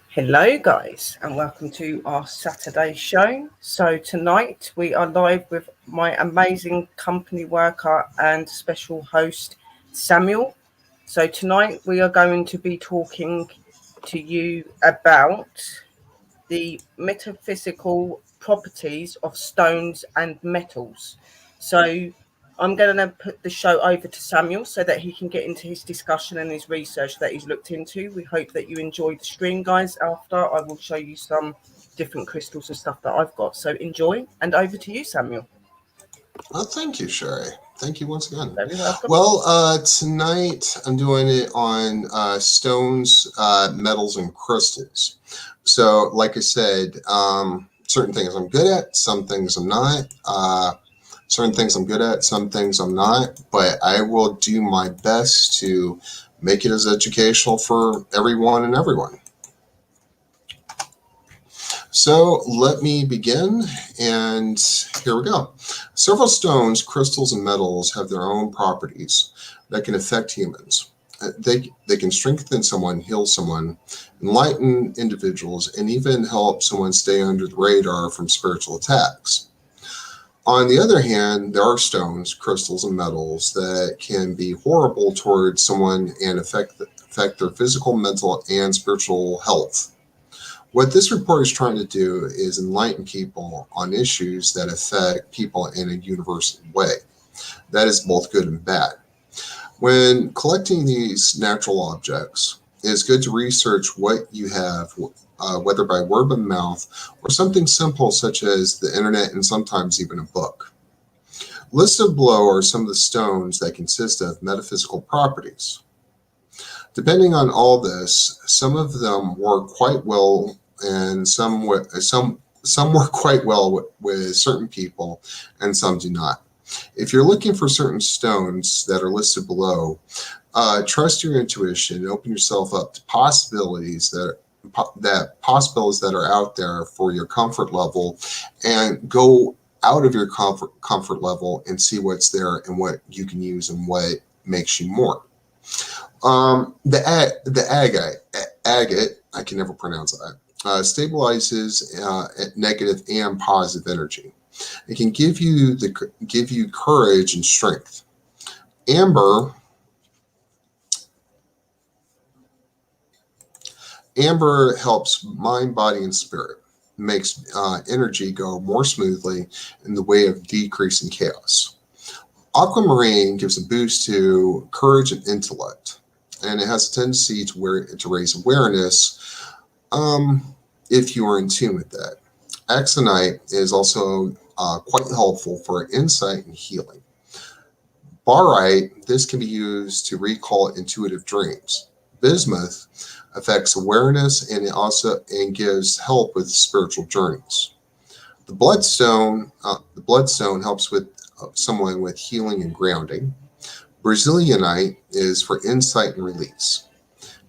Hello guys, and welcome to our Saturday show. So tonight we are live with my amazing company worker and special host Samuel. So tonight we are going to be talking to you about the metaphysical properties of stones and metals. So I'm going to put the show over to Samuel so that he can get into his discussion and his research that he's looked into. We hope that you enjoyed the stream, guys. After, I will show you some different crystals and stuff that I've got. So enjoy, and over to you, Samuel. Well, thank you, Sherry. Thank you once again. Very welcome. Well, tonight I'm doing it on stones, metals, and crystals. So, like I said, certain things I'm good at, some things I'm not. Certain things I'm good at, some things I'm not. But I will do my best to make it as educational for everyone and everyone. So let me begin, and here we go. Several stones, crystals, and metals have their own properties that can affect humans. They can strengthen someone, heal someone, enlighten individuals, and even help someone stay under the radar from spiritual attacks. On the other hand, there are stones, crystals, and metals that can be horrible towards someone and affect their physical, mental, and spiritual health. What this report is trying to do is enlighten people on issues that affect people in a universal way. That is both good and bad. When collecting these natural objects, it's good to research what you have, whether by word of mouth or something simple such as the internet and sometimes even a book. Listed below are some of the stones that consist of metaphysical properties. Depending on all this, some of them work quite well and some work quite well with certain people and some do not. If you're looking for certain stones that are listed below, trust your intuition and open yourself up to possibilities that are out there for your comfort level, and go out of your comfort level and see what's there and what you can use and what makes you more. The agate, I can never pronounce that, stabilizes negative and positive energy. It can give you courage and strength. Amber helps mind, body, and spirit. Makes energy go more smoothly in the way of decreasing chaos. Aquamarine gives a boost to courage and intellect, and it has a tendency to raise awareness if you are in tune with that. Axonite is also quite helpful for insight and healing. Barite, this can be used to recall intuitive dreams. Bismuth affects awareness and gives help with spiritual journeys. The bloodstone helps with someone with healing and grounding. Brazilianite is for insight and release.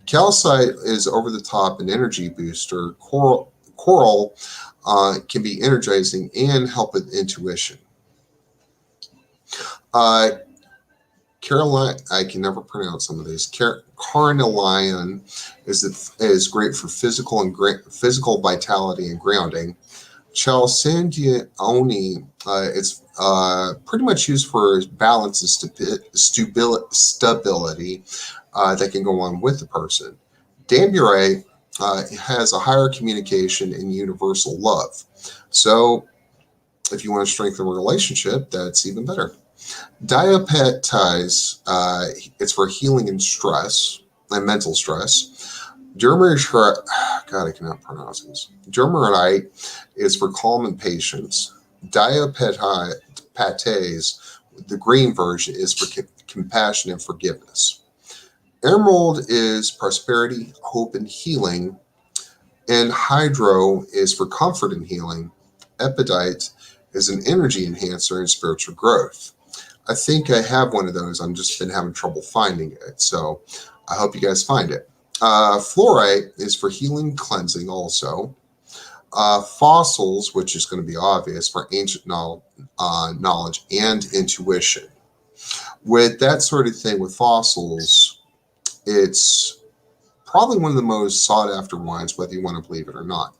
Calcite is over the top an energy booster. Coral can be energizing and help with intuition. Caroline, I can never pronounce some of these. Carnelian is great for physical vitality and grounding. Chalconite is pretty much used for balance and stability that can go on with the person. Damburite has a higher communication and universal love. So if you want to strengthen a relationship, that's even better. Diapetize, it's for healing and stress and mental stress. God, I cannot pronounce this. Dermarite is for calm and patience. Diapetize, the green version, is for compassion and forgiveness. Emerald is prosperity, hope, and healing. And hydro is for comfort and healing. Epidite is an energy enhancer and spiritual growth. I think I have one of those. I've just been having trouble finding it. So I hope you guys find it. Fluorite is for healing, cleansing also. Fossils, which is going to be obvious for ancient knowledge and intuition. With that sort of thing with fossils, it's probably one of the most sought after ones, whether you want to believe it or not.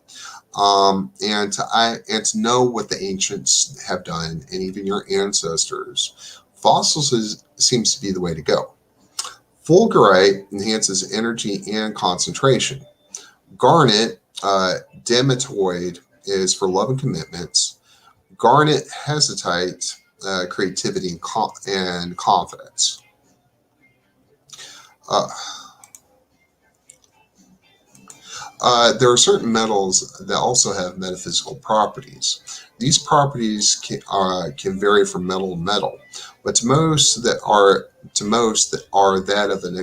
And to know what the ancients have done, and even your ancestors, fossils seems to be the way to go. Fulgurite enhances energy and concentration. Garnet, dematoid, is for love and commitments. Garnet hesitite, creativity and confidence. There are certain metals that also have metaphysical properties. These properties can vary from metal to metal, but to most that are that of an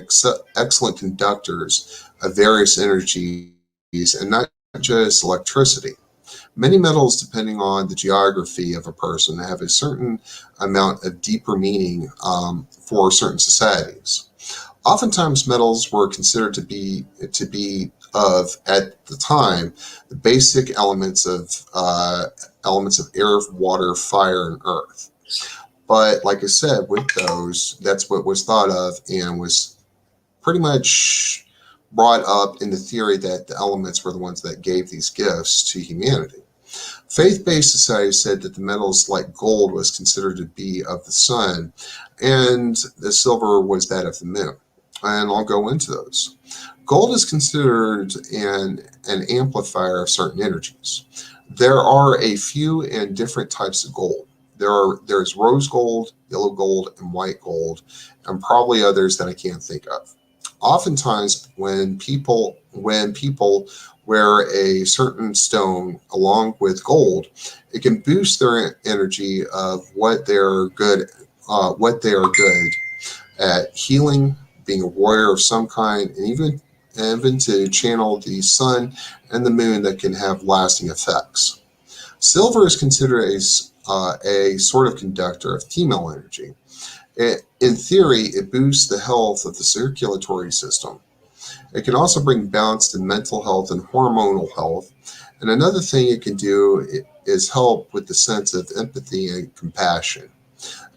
excellent conductors of various energies, and not just electricity. Many metals, depending on the geography of a person, have a certain amount of deeper meaning for certain societies. Oftentimes, metals were considered to be of, at the time, the basic elements of air, water, fire, and earth. But like I said, with those, that's what was thought of and was pretty much brought up in the theory that the elements were the ones that gave these gifts to humanity. Faith-based societies said that the metals like gold was considered to be of the sun, and the silver was that of the moon. And I'll go into those. Gold is considered an amplifier of certain energies. There are a few and different types of gold. There's rose gold, yellow gold, and white gold, and probably others that I can't think of. Oftentimes, when people wear a certain stone along with gold, it can boost their energy of what they are good at: healing, being a warrior of some kind, and even to channel the sun and the moon that can have lasting effects. Silver is considered a sort of conductor of female energy. In theory, it boosts the health of the circulatory system. It can also bring balance to mental health and hormonal health. And another thing it can do is help with the sense of empathy and compassion.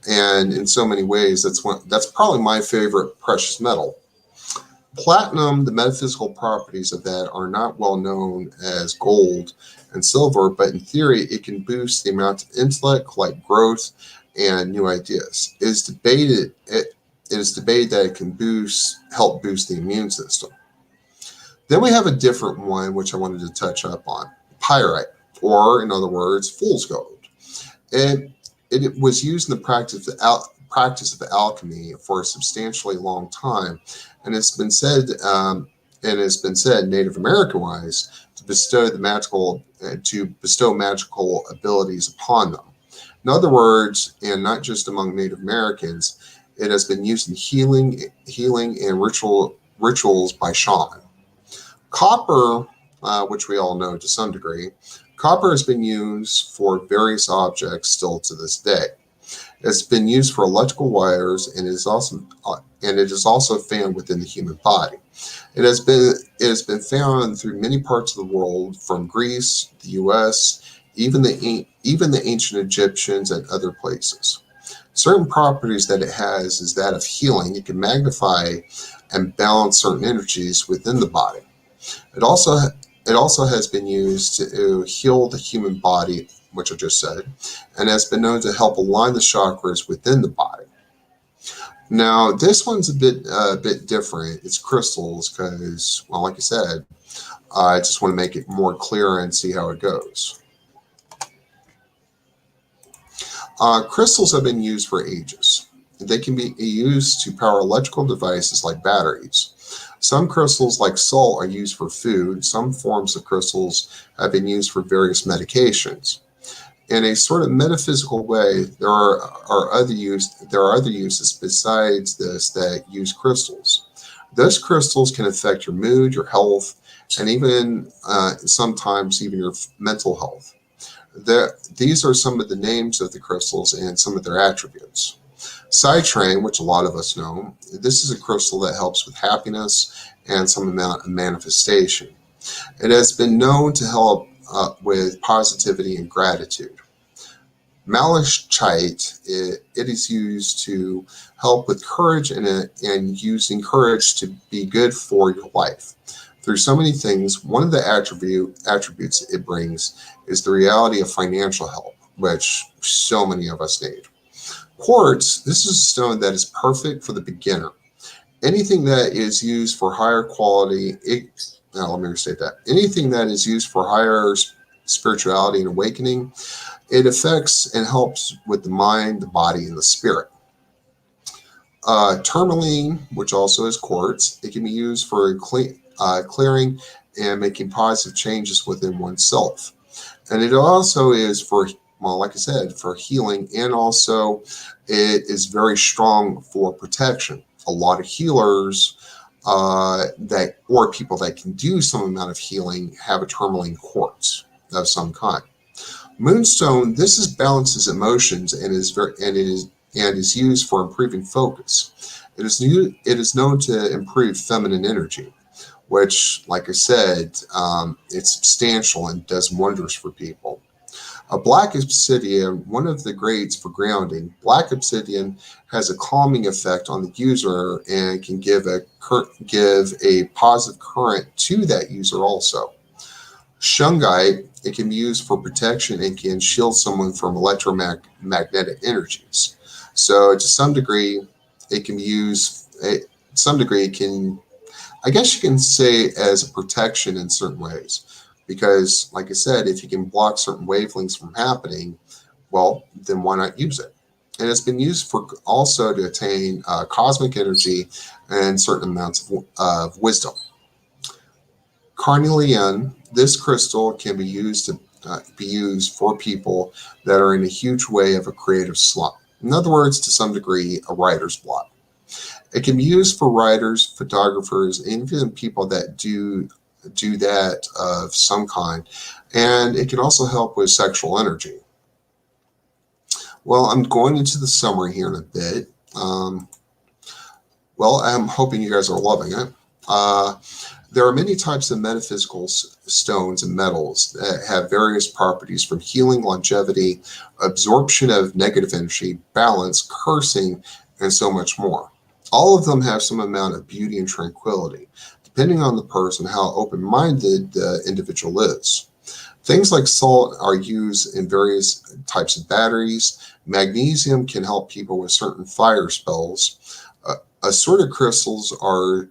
And in so many ways, that's probably my favorite precious metal. Platinum, the metaphysical properties of that are not well known as gold and silver, but in theory, it can boost the amount of intellect, like growth and new ideas. It is debated that it can help boost the immune system. Then we have a different one, which I wanted to touch up on: pyrite, or in other words, fool's gold. It was used in the practice of alchemy for a substantially long time, and it's been said, Native American-wise, to bestow magical abilities upon them. In other words, and not just among Native Americans, it has been used in healing and rituals by shaman. Copper, which we all know to some degree, copper has been used for various objects still to this day. It's been used for electrical wires, and it is also found within the human body. It has been found through many parts of the world, from Greece, the U.S., even the ancient Egyptians, and other places. Certain properties that it has is that of healing. It can magnify and balance certain energies within the body. It also has been used to heal the human body, which I just said, and has been known to help align the chakras within the body. Now, this one's a bit different. It's crystals because, well, like I said, I just want to make it more clear and see how it goes. Crystals have been used for ages. They can be used to power electrical devices like batteries. Some crystals, like salt, are used for food. Some forms of crystals have been used for various medications. In a sort of metaphysical way, there are other uses besides this that use crystals. Those crystals can affect your mood, your health, and even sometimes even your mental health. These are some of the names of the crystals and some of their attributes. Citrine, which a lot of us know, this is a crystal that helps with happiness and some amount of manifestation. It has been known to help with positivity and gratitude. Malachite, it is used to help with courage and using courage to be good for your life. Through so many things, one of the attributes it brings is the reality of financial help, which so many of us need. Quartz, this is a stone that is perfect for the beginner. Anything that is used for higher quality, let me restate that. Anything that is used for higher spirituality and awakening, it affects and helps with the mind, the body, and the spirit. Tourmaline, which also is quartz, it can be used for clearing and making positive changes within oneself. And it also is for, well, like I said, for healing, and also it is very strong for protection. A lot of healers or people that can do some amount of healing have a tourmaline quartz of some kind. Moonstone, this balances emotions and is used for improving focus. It is known to improve feminine energy, which, like I said, it's substantial and does wonders for people. A black obsidian, one of the grades for grounding, black obsidian has a calming effect on the user and can give a positive current to that user also. Shungite, it can be used for protection and can shield someone from electromagnetic energies. So to some degree, it can be used, I guess you can say, as a protection in certain ways. Because, like I said, if you can block certain wavelengths from happening, well, then why not use it? And it's been used for also to attain cosmic energy and certain amounts of wisdom. Carnelian, this crystal can be used for people that are in a huge way of a creative slump. In other words, to some degree, a writer's block. It can be used for writers, photographers, and even people that do that of some kind, and it can also help with sexual energy. Well, I'm going into the summary here in a bit. Well, I'm hoping you guys are loving it. There are many types of metaphysical stones and metals that have various properties, from healing, longevity, absorption of negative energy, balance, cursing, and so much more. All of them have some amount of beauty and tranquility, depending on the person, how open-minded the individual is. Things like salt are used in various types of batteries. Magnesium can help people with certain fire spells. Assorted crystals are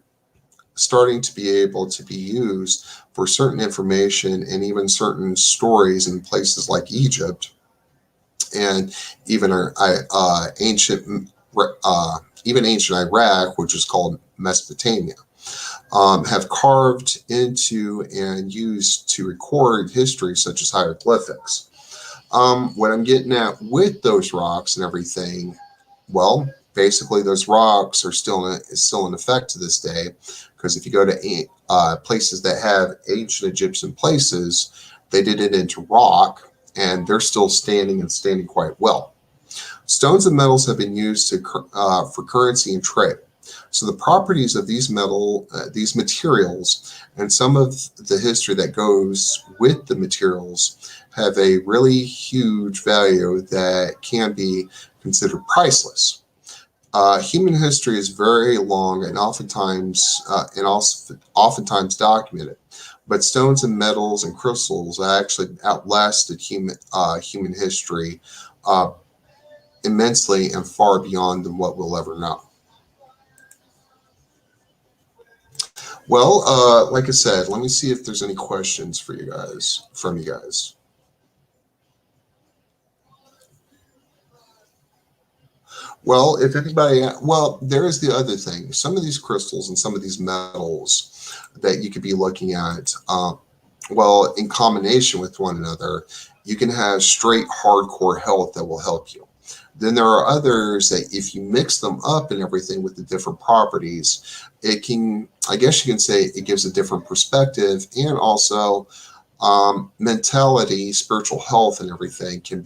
starting to be able to be used for certain information and even certain stories in places like Egypt and even ancient Iraq, which is called Mesopotamia. Have carved into and used to record history, such as hieroglyphics. What I'm getting at with those rocks and everything, well, basically those rocks are still in effect to this day, because if you go to places that have ancient Egyptian places, they did it into rock, and they're still standing and standing quite well. Stones and metals have been used for currency and trade. So the properties of these materials, and some of the history that goes with the materials, have a really huge value that can be considered priceless. Human history is very long and oftentimes documented, but stones and metals and crystals actually outlasted human history immensely and far beyond than what we'll ever know. Well, like I said, let me see if there's any questions from you guys. Well, there is the other thing. Some of these crystals and some of these metals that you could be looking at, in combination with one another, you can have straight hardcore health that will help you. Then there are others that if you mix them up and everything with the different properties, I guess you can say it gives a different perspective, and also mentality, spiritual health, and everything can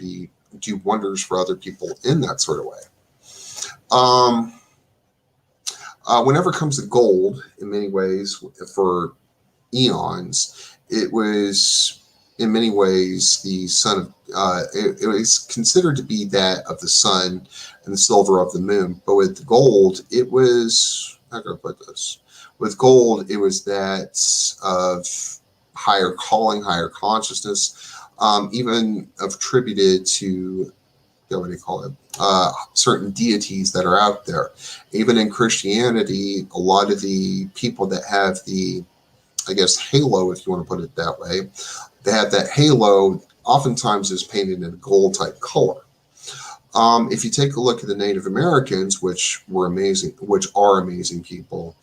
do wonders for other people in that sort of way. Whenever it comes to gold, in many ways, for eons, it was in many ways the sun. It was considered to be that of the sun, and the silver of the moon. But with gold, it was, how can I put this? With gold, it was that of higher calling, higher consciousness, even attributed to, what do you call it? Certain deities that are out there. Even in Christianity, a lot of the people that have the, I guess, halo, if you want to put it that way, they have that halo, oftentimes is painted in a gold type color. If you take a look at the Native Americans, which are amazing people,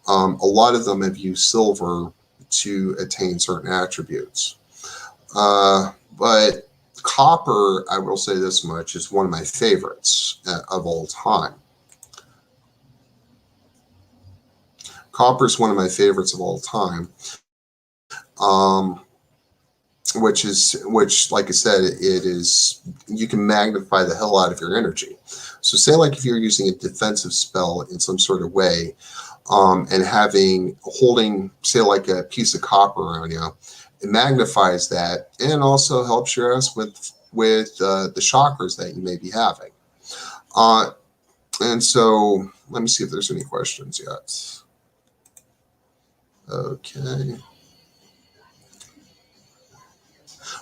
a lot of them have used silver to attain certain attributes. But copper, I will say this much, is one of my favorites of all time. Copper is one of my favorites of all time. Which, like I said, it is, you can magnify the hell out of your energy. So say like if you're using a defensive spell in some sort of way, and holding, say like a piece of copper around you, it magnifies that and also helps your ass with the chakras that you may be having. And so let me see if there's any questions yet. Okay.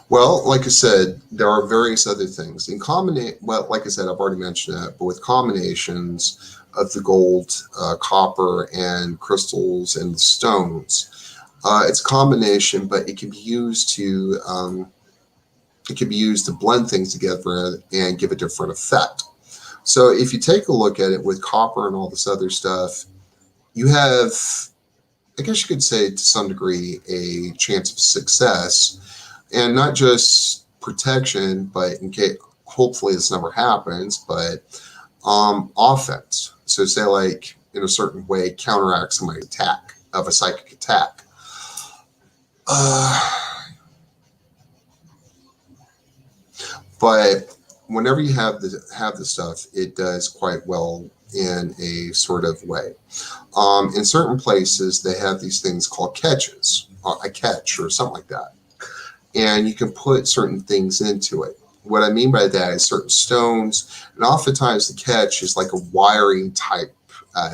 Well, like I said, there are various other things. Well, like I said, I've already mentioned that, but with combinations of the gold, copper, and crystals and stones, it's a combination, but it can be used to blend things together and give a different effect. So if you take a look at it with copper and all this other stuff, you have, I guess you could say to some degree, a chance of success. And not just protection, but in case, hopefully this never happens, but offense. So say like in a certain way, counteract somebody's attack of a psychic attack. But whenever you have the stuff, it does quite well in a sort of way. In certain places, they have these things called catches, a catch or something like that. And you can put certain things into it. What I mean by that is certain stones, and oftentimes the catch is like a wiring type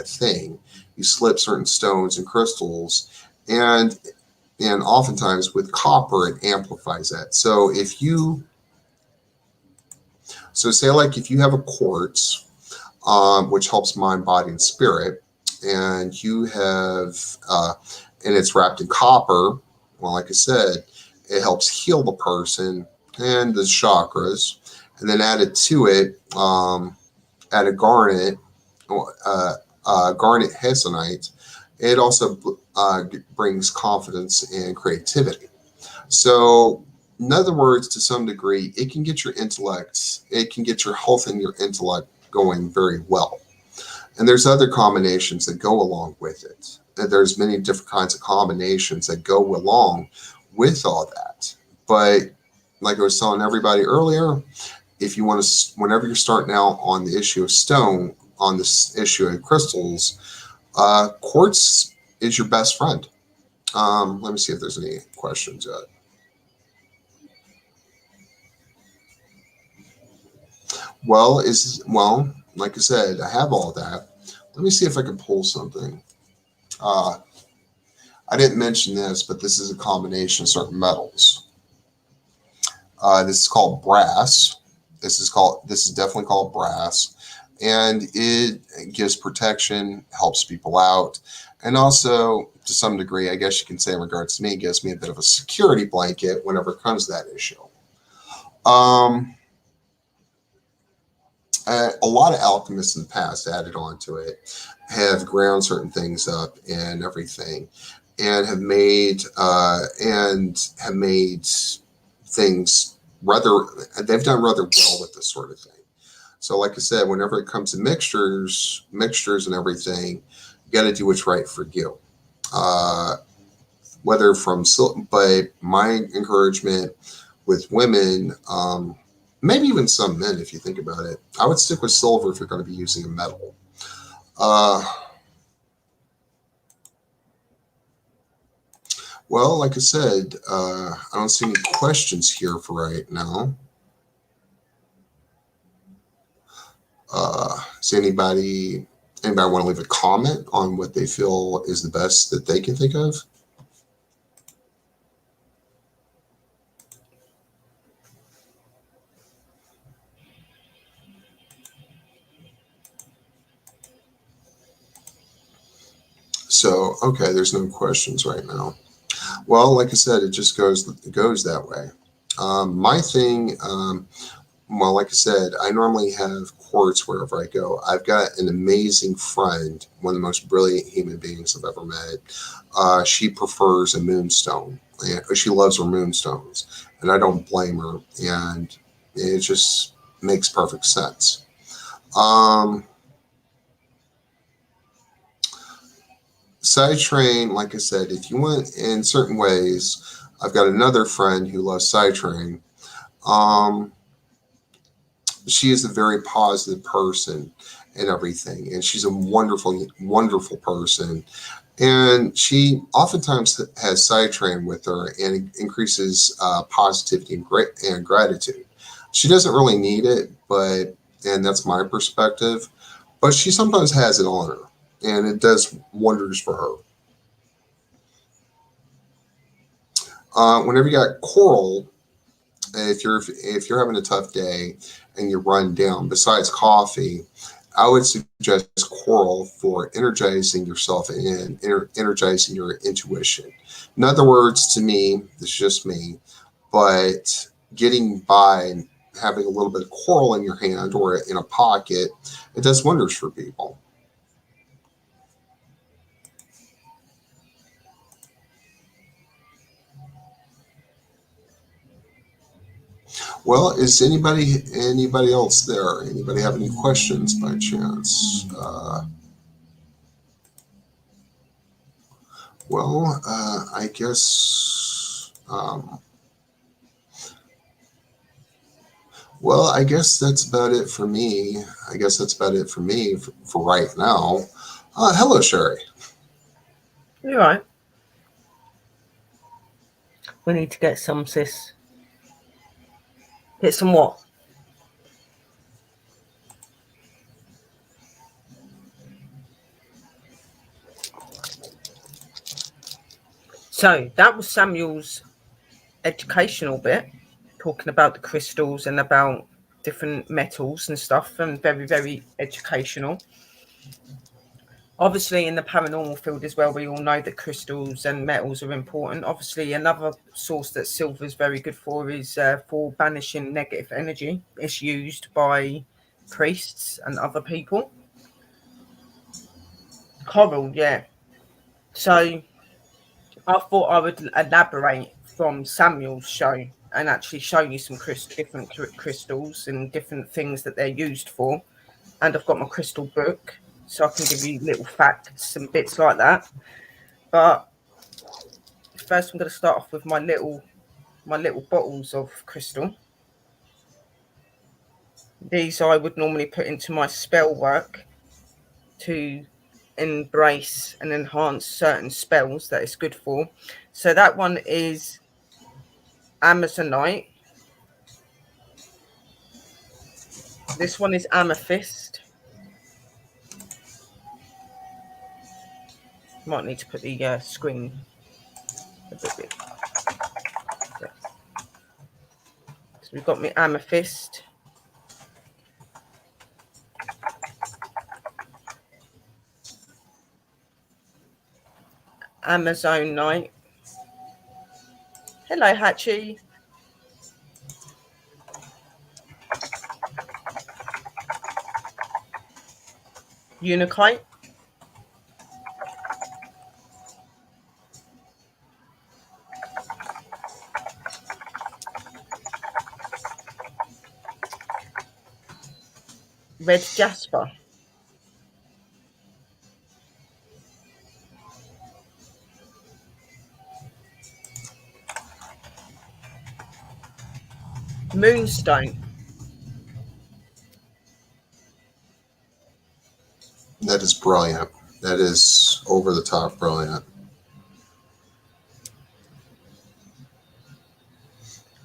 thing. You slip certain stones and crystals, and oftentimes with copper, it amplifies that. So say like if you have a quartz, which helps mind, body, and spirit, and you have, and it's wrapped in copper, well, like I said, it helps heal the person and the chakras. And then added to it, add a garnet, garnet hesonite. It also brings confidence and creativity. So in other words, to some degree, it can get your intellect, it can get your health and your intellect going very well. And there's other combinations that go along with it. And there's many different kinds of combinations that go along with all that. But like I was telling everybody earlier, if you want to, whenever you're starting out on the issue of stone, on this issue of crystals, quartz is your best friend. Let me see if there's any questions yet. Well, like I said, I have all that. Let me see if I can pull something. I didn't mention this, but this is a combination of certain metals. This is called brass. This is definitely called brass, and it gives protection, helps people out, and also to some degree, I guess you can say in regards to me, it gives me a bit of a security blanket whenever it comes to that issue. A lot of alchemists in the past added on to it, have ground certain things up and everything, and have made things they've done rather well with this sort of thing. So like I said, whenever it comes to mixtures and everything, you got to do what's right for you. But my encouragement with women, maybe even some men, if you think about it, I would stick with silver if you're going to be using a metal. Well, like I said, I don't see any questions here for right now. Does anybody want to leave a comment on what they feel is the best that they can think of? So, okay, there's no questions right now. Well, like I said, it just goes that way. My thing, well, like I said, I normally have quartz wherever I go. I've got an amazing friend, one of the most brilliant human beings I've ever met. She prefers a moonstone. She loves her moonstones, and I don't blame her. And it just makes perfect sense. Sidetrain, like I said, if you want in certain ways, I've got another friend who loves sidetrain. She is a very positive person and everything, and she's a wonderful, wonderful person. And she oftentimes has sidetrain with her and increases positivity and gratitude. She doesn't really need it, and that's my perspective, but she sometimes has it on her, and it does wonders for her. Whenever you got coral, if you're having a tough day and you run down, besides coffee, I would suggest coral for energizing yourself and energizing your intuition. In other words, to me, this is just me, but getting by and having a little bit of coral in your hand or in a pocket, it does wonders for people. Well, is anybody else there? Anybody have any questions by chance? I guess. I guess that's about it for me. For right now. Hello, Sherry. You're right. We need to get some, sis. Get some what? So that was Samuel's educational bit, talking about the crystals and about different metals and stuff, and very, very educational. Obviously, in the paranormal field as well, we all know that crystals and metals are important. Obviously, another source that silver is very good for is for banishing negative energy. It's used by priests and other people. Coral, yeah. So I thought I would elaborate from Samuel's show and actually show you some different crystals and different things that they're used for. And I've got my crystal book, so I can give you little facts and bits like that. But first, I'm going to start off with my little bottles of crystal. These I would normally put into my spell work to embrace and enhance certain spells that it's good for. So that one is Amazonite. This one is Amethyst. Might need to put the screen a bit big. So we've got my Amethyst. Amazonite. Hello, Hatchie. Unikite. Red Jasper. Moonstone. That is brilliant. That is over the top brilliant.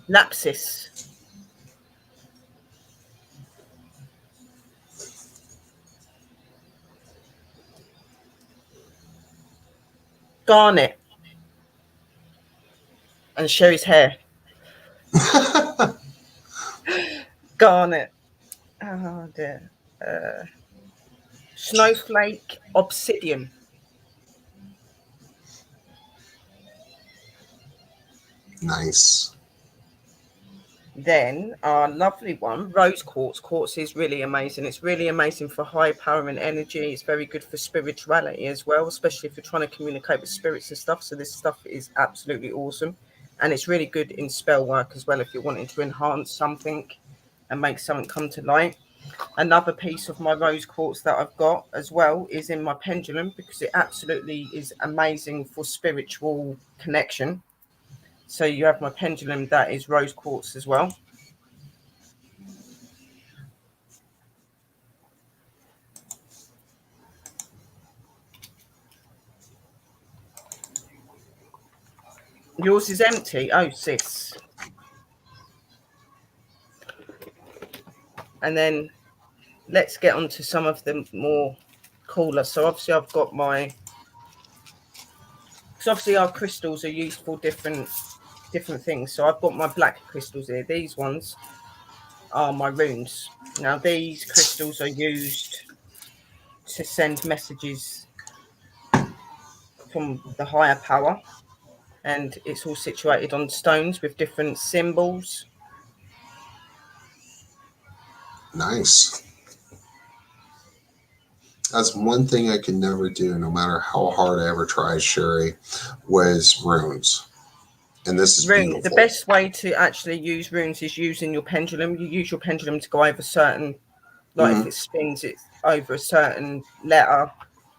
Lapis. Garnet. And Sherry's hair. Garnet. Oh dear. Snowflake. Obsidian. Nice. Then our lovely one, rose quartz. Quartz is really amazing. It's really amazing for high power and energy. It's very good for spirituality as well, especially if you're trying to communicate with spirits and stuff. So this stuff is absolutely awesome. And it's really good in spell work as well if you're wanting to enhance something and make something come to light. Another piece of my rose quartz that I've got as well is in my pendulum, because it absolutely is amazing for spiritual connection. So you have my pendulum that is rose quartz as well. Yours is empty. Oh, sis. And then let's get on to some of the more cooler. So obviously I've got my... Because obviously our crystals are used for different things. So I've got my black crystals here. These ones are my runes. Now these crystals are used to send messages from the higher power. And it's all situated on stones with different symbols. Nice. That's one thing I could never do, no matter how hard I ever tried, Sherry, was runes. And this is beautiful. The best way to actually use runes is using your pendulum. You use your pendulum to go over certain, like if it spins, it's over a certain letter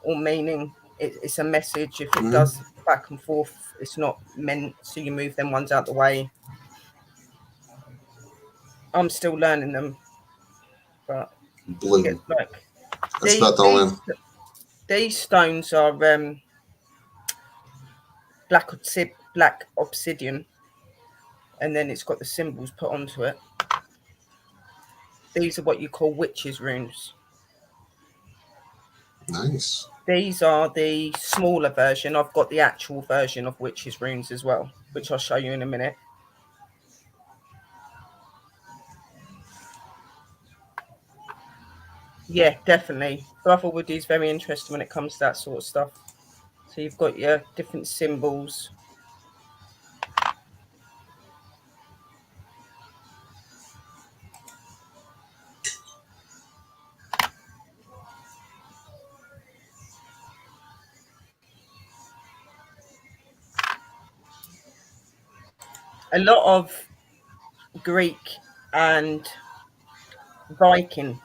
or meaning. It's a message. If it does back and forth, it's not meant. So you move them ones out the way. I'm still learning them, but Blue. That's these, about the only. These stones are black obsidian, and then it's got the symbols put onto it. These are what you call witches' runes. Nice. These are the smaller version. I've got the actual version of witches' runes as well, which I'll show you in a minute. Yeah, definitely. Brotherwood is very interesting when it comes to that sort of stuff. So you've got your different symbols. A lot of Greek and Viking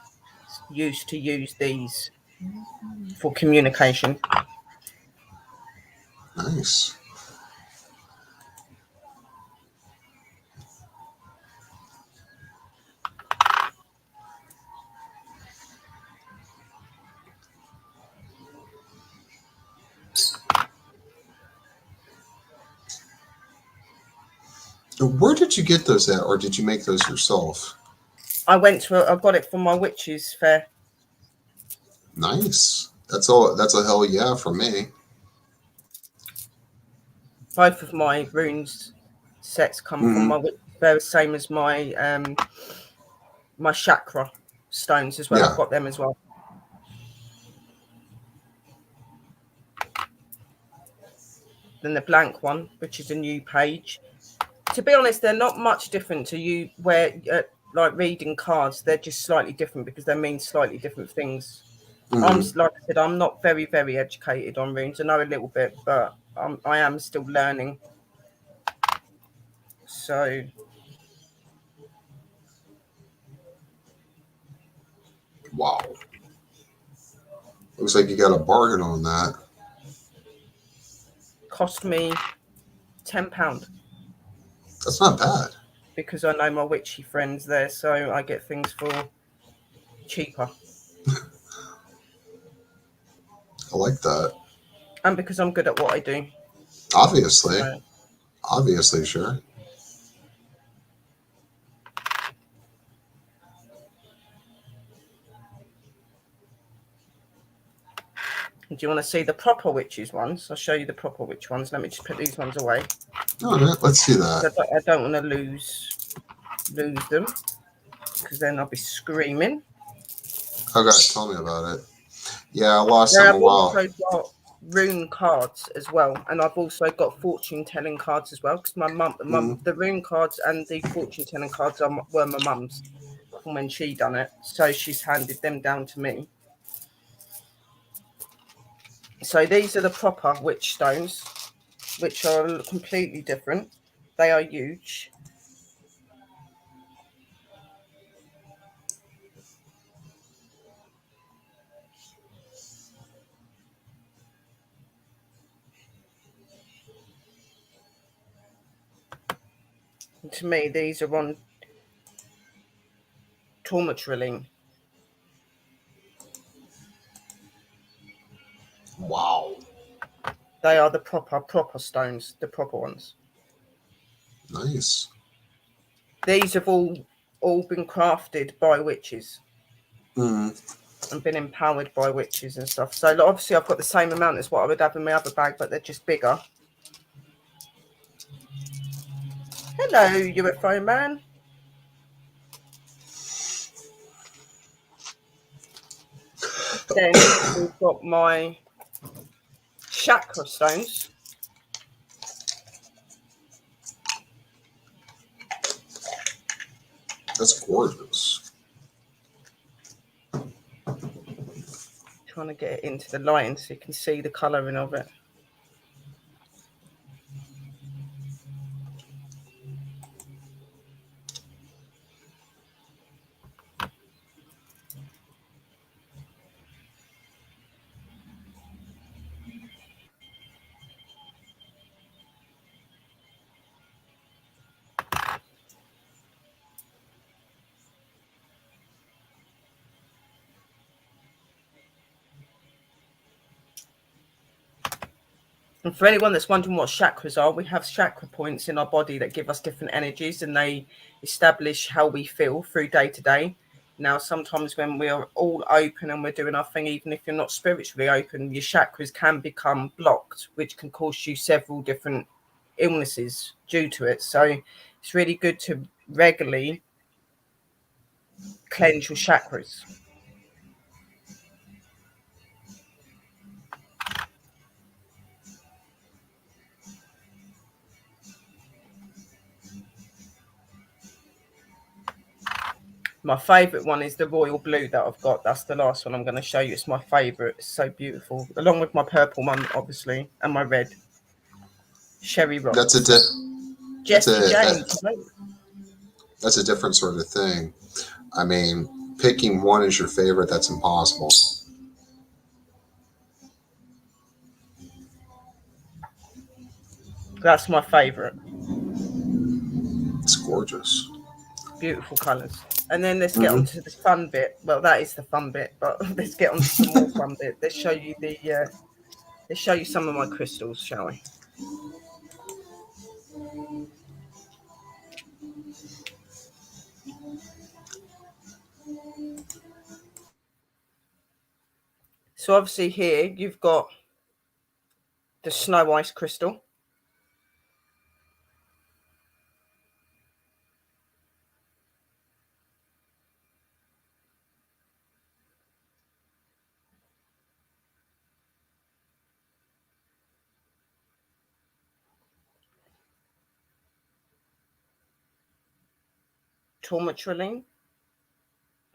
used to use these for communication. Nice. Where did you get those at, or did you make those yourself? I got it from my witches fair. Nice. That's all. That's a hell yeah for me. Both of my runes sets come from my witches fair, same as my my chakra stones as well. Yeah. I've got them as well. Then the blank one, which is a new page. To be honest, they're not much different to you where like reading cards. They're just slightly different because they mean slightly different things. Like I said, I'm not very, very educated on runes. I know a little bit, but I am still learning. So wow. Looks like you got a bargain on that. Cost me £10. That's not bad. Because I know my witchy friends there, so I get things for cheaper. I like that. And because I'm good at what I do. Obviously. So. Obviously, sure. Do you want to see the proper witches ones? I'll show you the proper witch ones. Let me just put these ones away. All right, let's see that. I don't want to lose them, because then I'll be screaming. Okay, tell me about it. Yeah, I lost some a while. I've also got rune cards as well, and I've also got fortune telling cards as well, because my mum, the rune cards and the fortune telling cards were my mum's from when she done it, so she's handed them down to me. So these are the proper witch stones, which are completely different. They are huge. And to me, these are on Tourmaline. Wow. They are the proper stones, the proper ones. Nice. These have all been crafted by witches. And been empowered by witches and stuff. So obviously I've got the same amount as what I would have in my other bag, but they're just bigger. Hello, UFO man. Then we've got my Chakra Stones. That's gorgeous. Trying to get it into the lighting so you can see the colouring of it. And for anyone that's wondering what chakras are, we have chakra points in our body that give us different energies, and they establish how we feel through day to day. Now, sometimes when we're all open and we're doing our thing, even if you're not spiritually open, your chakras can become blocked, which can cause you several different illnesses due to it. So it's really good to regularly cleanse your chakras. My favourite one is the royal blue that I've got. That's the last one I'm going to show you. It's my favourite. It's so beautiful. Along with my purple one, obviously, and my red. Sherry rock. That's a different sort of thing. I mean, picking one as your favorite, that's impossible. That's my favourite. It's gorgeous. Beautiful colours. And then let's get on to the fun bit. Well, that is the fun bit, but let's get on to the more fun bit. Let's show you let's show you some of my crystals, shall we? So obviously here you've got the snow ice crystal. Tourmaline.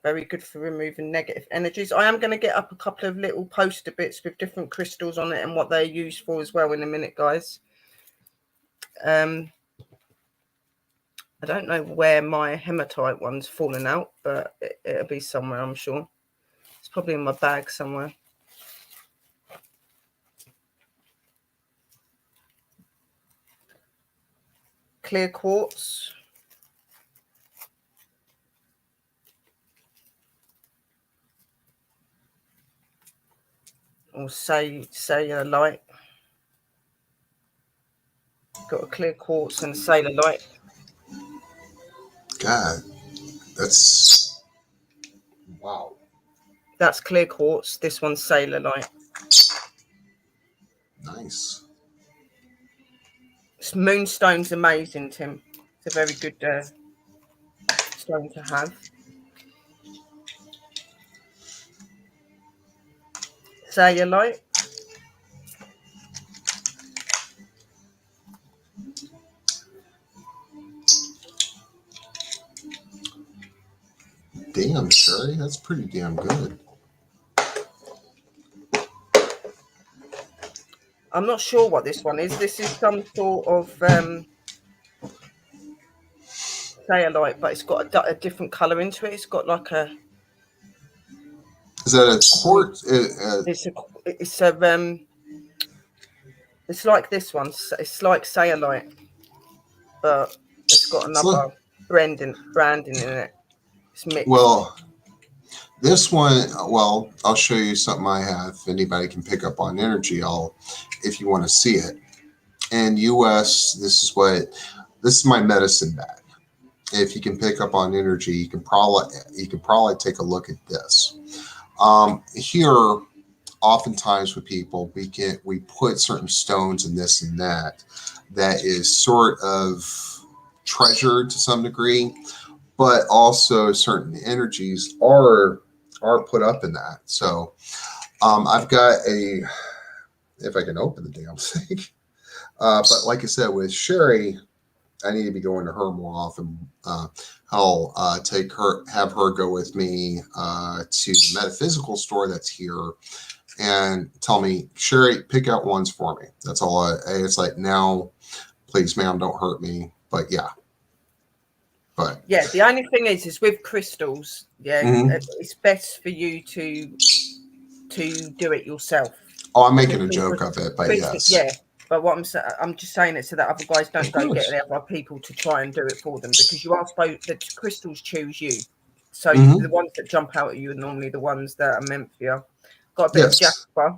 Very good for removing negative energies. I am going to get up a couple of little poster bits with different crystals on it and what they're used for as well in a minute, guys. I don't know where my hematite one's fallen out, but it'll be somewhere, I'm sure. It's probably in my bag somewhere. Clear quartz. Or Sodalite. Got a clear quartz and Sodalite. God, that's wow. That's clear quartz. This one's Sodalite. Nice. Moonstone's amazing, Tim. It's a very good stone to have. Sodalite. Damn, Sherry, that's pretty damn good. I'm not sure what this one is. This is some sort of Sodalite, but it's got a different colour into it. It's got like a. Is that a quartz? It's like this one. It's like Sodalite, but it's got another branding in it. It's mixed. Well, this one, I'll show you something I have. If anybody can pick up on energy, if you want to see it. In US, this is my medicine bag. If you can pick up on energy, you can probably take a look at this. Here, oftentimes with people, we put certain stones in this and that is sort of treasured to some degree, but also certain energies are put up in that. So I've got if I can open the damn thing. But like I said, with Sherry, I need to be going to her more often. I'll have her go with me to the metaphysical store that's here and tell me, Sherry, pick out ones for me. That's all. It's like, now, please, ma'am, don't hurt me. But yeah. But yeah, the only thing is with crystals, it's best for you to do it yourself. Oh, I'm making a joke of it, but yes. Yeah. But what I'm just saying it so that other guys don't go get other people to try and do it for them, because you are supposed the crystals choose you. So the ones that jump out at you are normally the ones that are meant for you. Got a bit of jasper.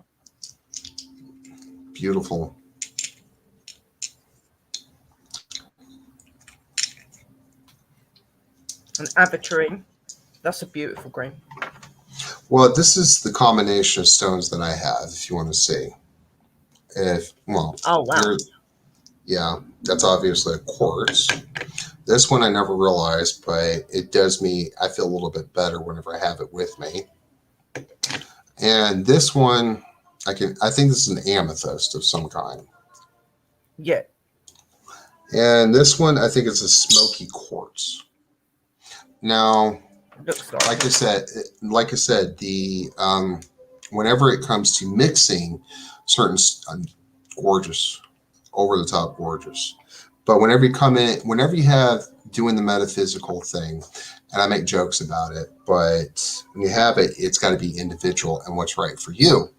Beautiful. An aventurine. That's a beautiful green. Well, this is the combination of stones that I have, if you want to see. Oh wow. Yeah, that's obviously a quartz. This one I never realized, but it does I feel a little bit better whenever I have it with me. And this one, I think this is an amethyst of some kind. Yeah. And this one, I think it's a smoky quartz. Now, like I said, the whenever it comes to mixing certain gorgeous, over the top gorgeous, but whenever you have doing the metaphysical thing, and I make jokes about it, but when you have it, it's got to be individual and what's right for you.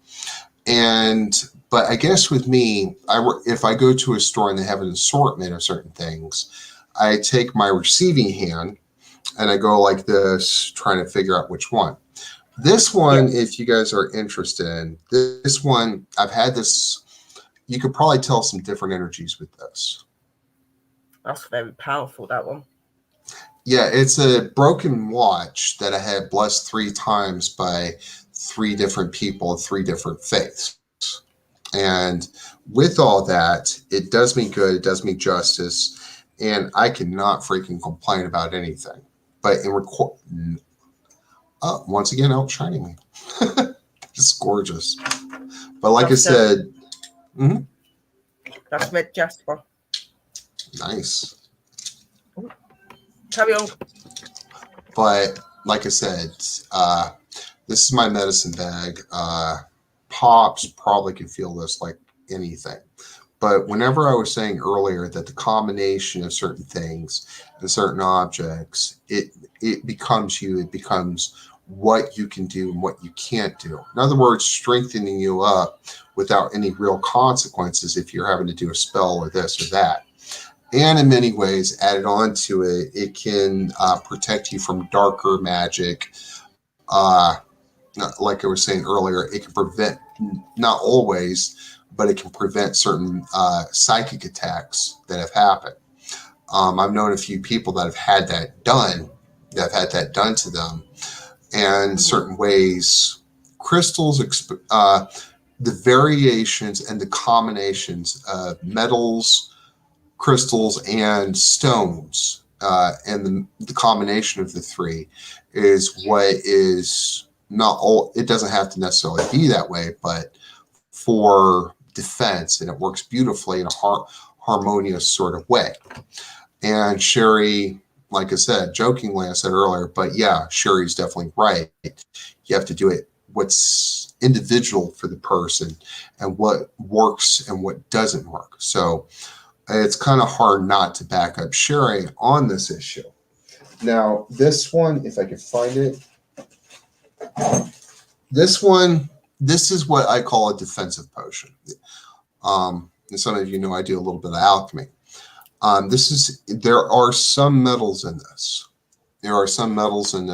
But I guess with me, if I go to a store and they have an assortment of certain things, I take my receiving hand and I go like this, trying to figure out which one. This one, if you guys are interested in this one, I've had this. You could probably tell some different energies with this. That's very powerful, that one. Yeah, it's a broken watch that I had blessed 3 times by 3 different people, 3 different faiths. And with all that, it does me good, it does me justice, and I cannot freaking complain about anything. But once again, outshining me. It's gorgeous. But like I said, that's red jasper. Nice. Carry on. But like I said, this is my medicine bag. Pops probably can feel this like anything. But whenever I was saying earlier that the combination of certain things and certain objects, it becomes you. It becomes what you can do and what you can't do. In other words, strengthening you up without any real consequences if you're having to do a spell or this or that. And in many ways, added on to it, it can protect you from darker magic. Like I was saying earlier, it can prevent, not always, but it can prevent certain psychic attacks that have happened. I've known a few people that have had that done to them. And certain ways, crystals, the variations and the combinations of metals, crystals, and stones, and the combination of the three is what is not all. It doesn't have to necessarily be that way, but for defense, and it works beautifully in a harmonious sort of way. And Sherry, like I said, jokingly, I said earlier, but yeah, Sherry's definitely right. You have to do it what's individual for the person and what works and what doesn't work. So it's kind of hard not to back up Sherry on this issue. Now, this one, if I could find it, this is what I call a defensive potion. And some of you know I do a little bit of alchemy. There are some metals in this. There are some metals in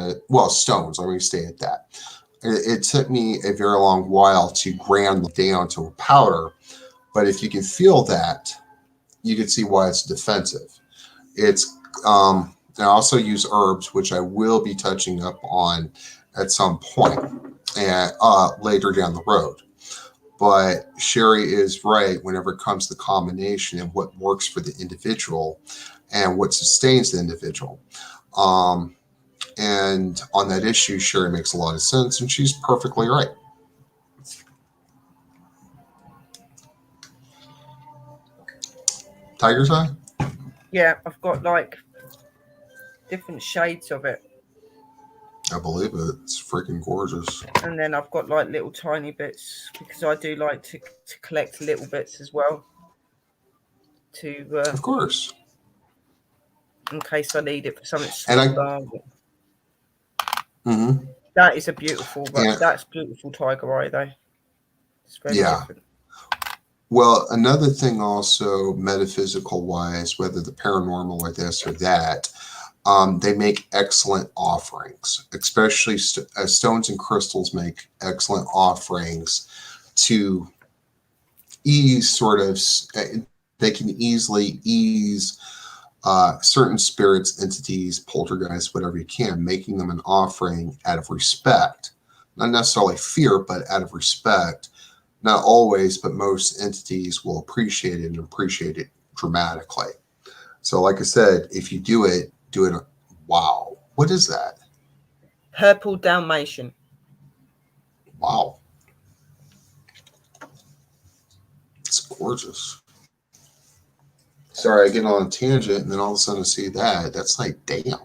stones. Let me stay at that. It took me a very long while to grind them down to a powder, but if you can feel that, you can see why it's defensive. I also use herbs, which I will be touching up on at some point and later down the road. But Sherry is right whenever it comes to the combination and what works for the individual and what sustains the individual. And on that issue, Sherry makes a lot of sense, and she's perfectly right. Tiger's Eye? Yeah, I've got like different shades of it. I believe it. It's freaking gorgeous. And then I've got like little tiny bits because I do like to collect little bits as well. Of course. In case I need it for something. Mm-hmm. That is a beautiful, that's beautiful Tiger Eye though. It's very different. Well, another thing also, metaphysical wise, whether the paranormal or this or that, they make excellent offerings, especially stones and crystals make excellent offerings to ease they can easily ease certain spirits, entities, poltergeists, whatever you can, making them an offering out of respect, not necessarily fear, but out of respect. Not always, but most entities will appreciate it and appreciate it dramatically. So like I said, if you do it, wow. What is that? Purple Dalmatian. Wow. It's gorgeous. Sorry, I get on a tangent and then all of a sudden I see that. That's like, damn.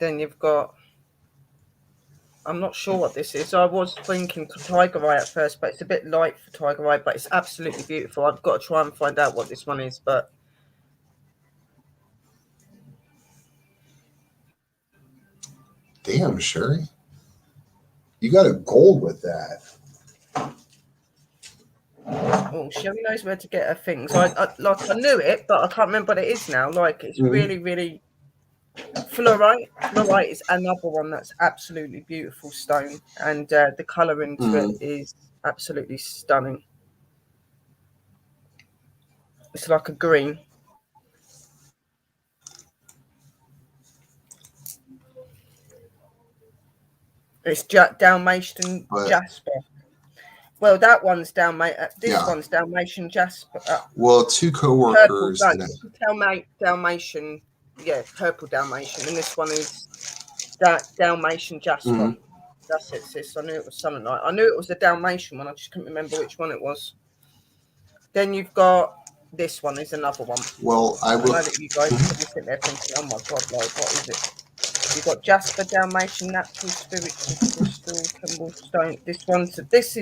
Then you've got, I'm not sure what this is. I was thinking Tiger Eye at first, but it's a bit light for Tiger Eye, but it's absolutely beautiful. I've got to try and find out what this one is, but damn, Sherry. You got a gold with that. Oh, Sherry knows where to get her things. I knew it, but I can't remember what it is now. Like, it's really, really... Fluorite. Fluorite is another one that's absolutely beautiful stone. And the colour into it is absolutely stunning. It's like a green. It's Dalmatian Jasper. Well, that one's one's Dalmatian Jasper. Well, two co-workers. Dalmatian, purple Dalmatian, and this one is that Dalmatian Jasper. That's it, sis. I knew it was something like. I knew it was a Dalmatian one. I just couldn't remember which one it was. Then you've got this one. Is another one. Well, I know that you guys are sitting there thinking, "Oh my god, like what is it?" You've got Jasper, Dalmatian, Natural Spiritual Crystal, Tumble Stone. This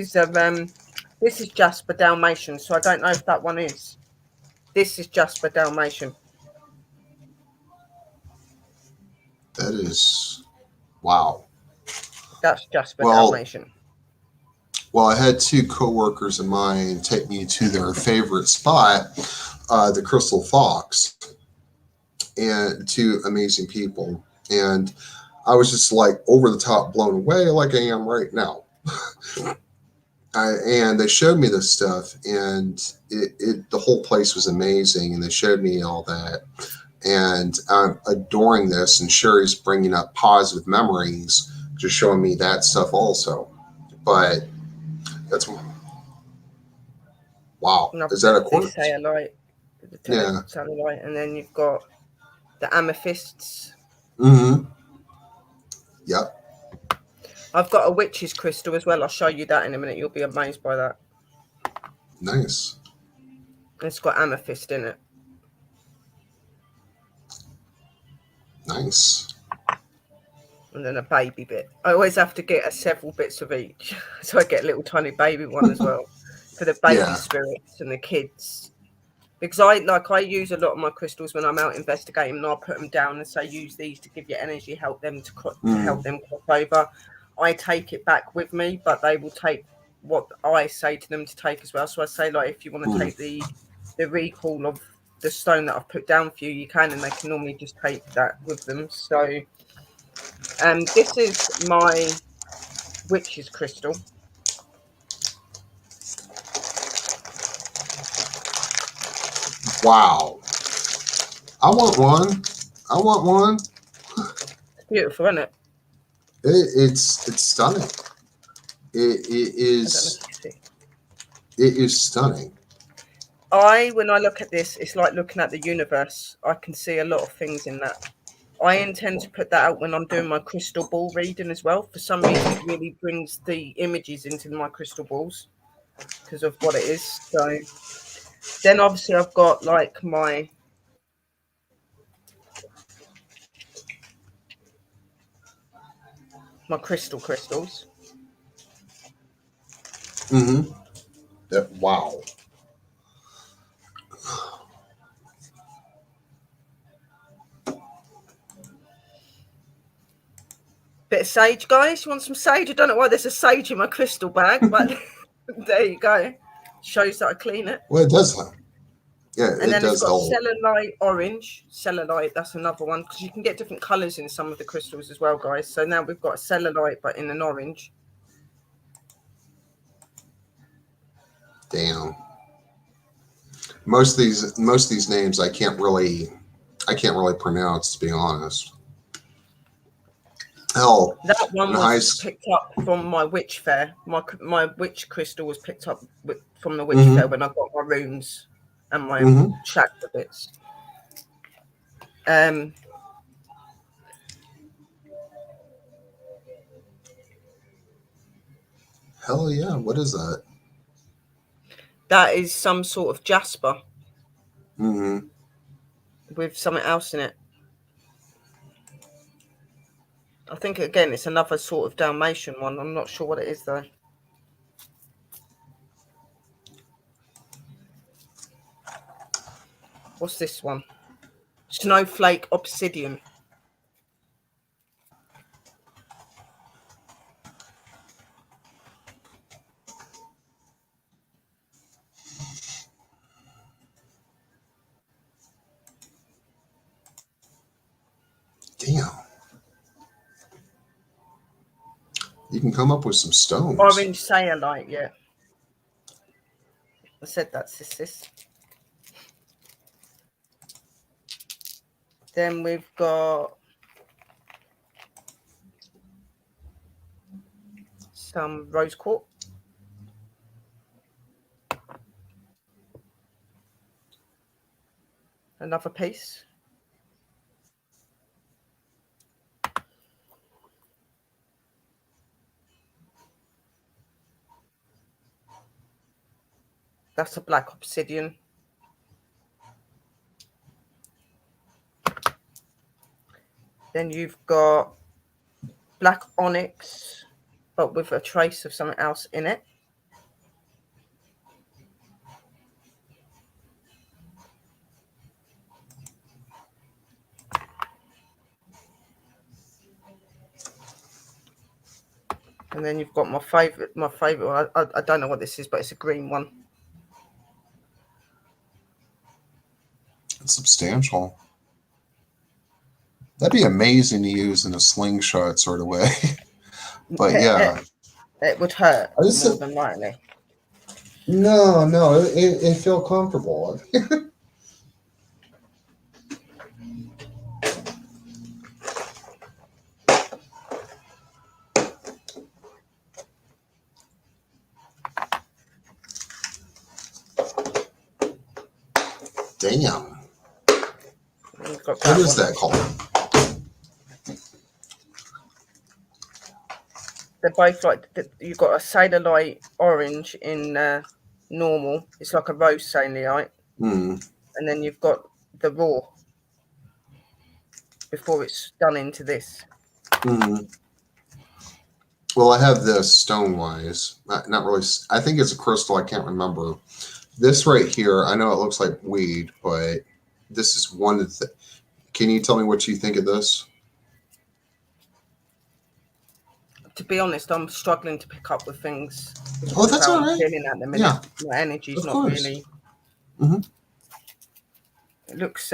is Jasper Dalmatian, so I don't know if that one is. This is Jasper Dalmatian. That is, wow. That's Jasper Dalmatian. Well, I had two co-workers of mine take me to their favorite spot, the Crystal Fox, and two amazing people. And I was just like over the top blown away like I am right now. And they showed me this stuff, and the whole place was amazing. And they showed me all that. And I'm adoring this. And Sherry's bringing up positive memories, just showing me that stuff also. But That's wow. And I've Is that a got the quartz? Sodalite, Yeah. Sodalite, and then you've got the Amethysts. Mm-hmm. Yep. I've got a witch's crystal as well. I'll show you that in a minute. You'll be amazed by that. Nice. It's got amethyst in it. Nice. And then a baby bit. I always have to get several bits of each. So I get a little tiny baby one as well for the baby Yeah. spirits and the kids. Because I use a lot of my crystals when I'm out investigating, and I'll put them down and say, use these to give you energy, help them to help them cross over. I take it back with me, but they will take what I say to them to take as well. So I say, like, if you want to take the recall of the stone that I've put down for you, you can, and they can normally just take that with them. So this is my witch's crystal. Wow. I want one. I want one. It's beautiful, isn't it? It's stunning. It is stunning. When I look at this, it's like looking at the universe. I can see a lot of things in that. I intend to put that out when I'm doing my crystal ball reading as well. For some reason, it really brings the images into my crystal balls because of what it is. So then obviously I've got like my crystals. Mm-hmm. Wow. Bit of sage, guys. You want some sage? I don't know why there's a sage in my crystal bag, but there you go. Shows that I clean it. Well, it does help. Yeah, And it then it's does got help. Cellulite orange. Cellulite, that's another one, because you can get different colours in some of the crystals as well, guys. So now we've got a Cellulite, but in an orange. Damn. Most of these names I can't really pronounce, to be honest. Hell, That one was picked up from my witch fair. My witch crystal was picked up from the witch fair when I got my runes and my chakra bits. Hell yeah! What is that? That is some sort of jasper. Mm-hmm. With something else in it. I think, again, it's another sort of Dalmatian one. I'm not sure what it is, though. What's this one? Snowflake obsidian. Damn. You can come up with some stones. Orange Sodalite, yeah. I said that's sis. Then we've got some rose quartz. Another piece. That's a black obsidian. Then you've got black onyx, but with a trace of something else in it. And then you've got my favorite one. I don't know what this is, but it's a green one. It's substantial. That'd be amazing to use in a slingshot sort of way. But yeah. It would hurt more than likely. No, it feel comfortable. Damn. What is that called? They're both like, you've got a Sodalite orange in normal. It's like a rose Sodalite. And then you've got the raw before it's done into this. Well, I have this stone-wise. Not really. I think it's a crystal. I can't remember. This right here, I know it looks like weed, but this is one of the... Can you tell me what you think of this? To be honest, I'm struggling to pick up with things. Oh, that's all right. I'm feeling at the minute. Yeah. My energy's not course. really... It looks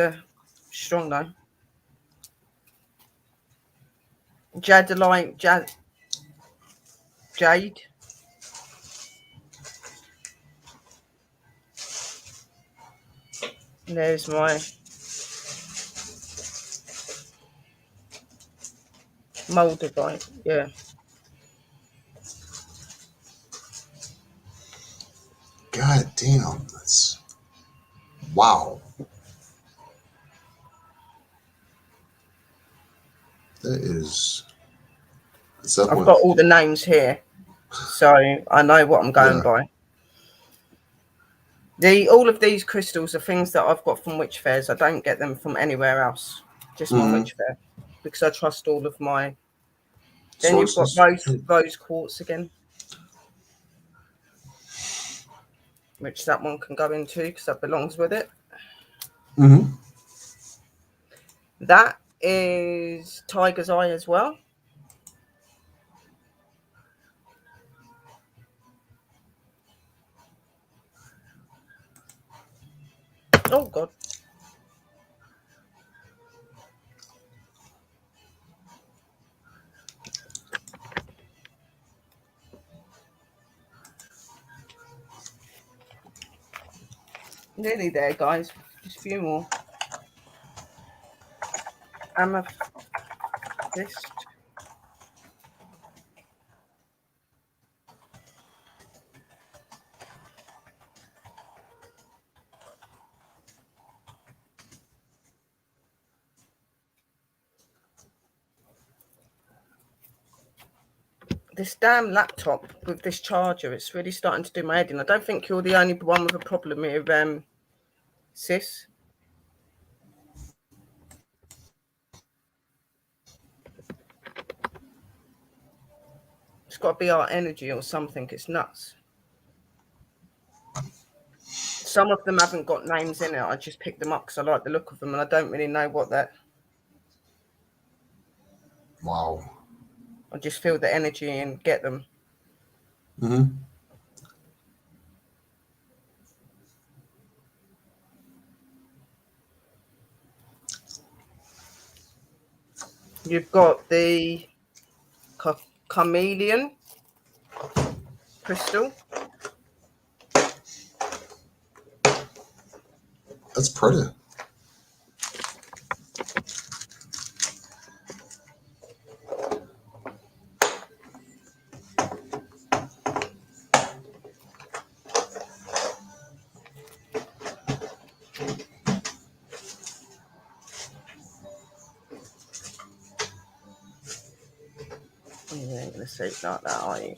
strong, though. Jadalite, Jade. There's my Moldavite, yeah. God damn, that's... Wow. That is... I've got all the names here, so I know what I'm going by. All of these crystals are things that I've got from witch fairs. I don't get them from anywhere else, just my witch fair, because I trust all of my... Then sources. You've got rose quartz again, which that one can go into because that belongs with it. That is Tiger's Eye as well. Oh, God. Nearly there, guys. Just a few more. Amethyst. This damn laptop with this charger, it's really starting to do my head in. I don't think you're the only one with a problem here, sis. It's got to be our energy or something. It's nuts. Some of them haven't got names in it. I just picked them up because I like the look of them, and I don't really know what that... Wow. I just feel the energy and get them. You've got the Carnelian crystal. That's pretty. You ain't going to say it like that, are you?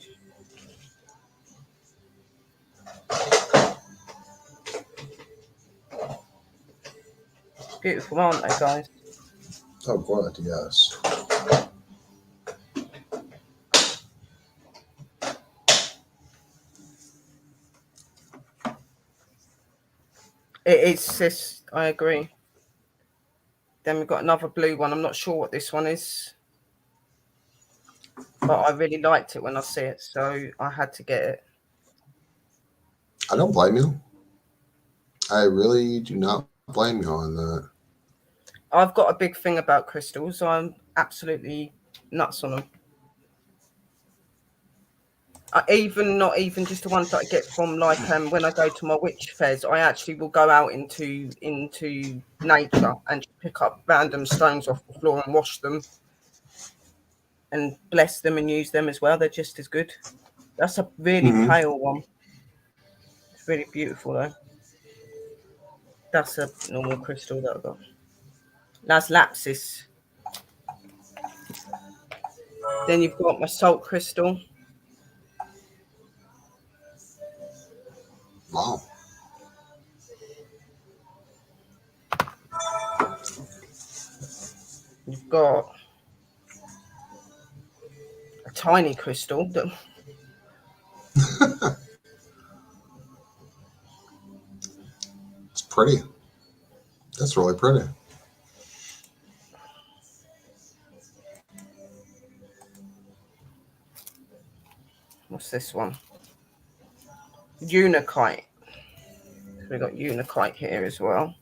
Beautiful, aren't they, guys? Oh, God, yes. It is, sis. I agree. Then we've got another blue one. I'm not sure what this one is, but I really liked it when I see it, so I had to get it. I don't blame you. I really do not blame you on that. I've got a big thing about crystals. I'm absolutely nuts on them. Not even just the ones that I get from, like, when I go to my witch fairs, I actually will go out into nature and pick up random stones off the floor and wash them and bless them and use them as well. They're just as good. That's a really pale one. It's really beautiful, though. That's a normal crystal that I've got. That's lapis. Then you've got my salt crystal. Wow. You've got a tiny crystal that It's pretty. That's really pretty. what's this one? Unakite. We've got unakite here as well.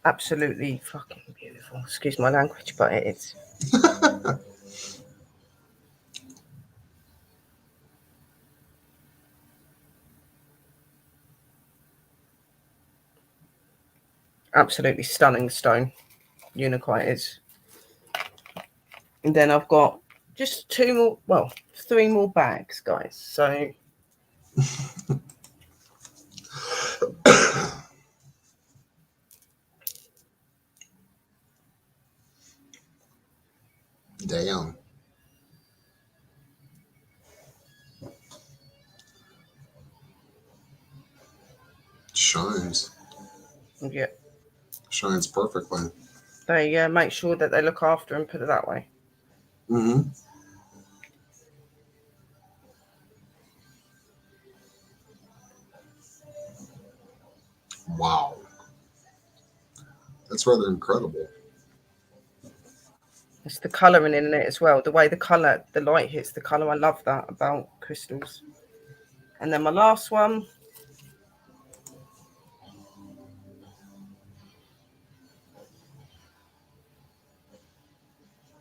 Absolutely fucking beautiful. Excuse my language, but it is. Absolutely stunning stone. Unakite is. And then I've got just three more bags, guys. So Damn. Shines. yeah, Shines perfectly. they make sure that they look after and put it that way. Mm-hmm. Wow. That's rather incredible. It's the colouring in it as well. The way the light hits the colour. I love that about crystals. And then my last one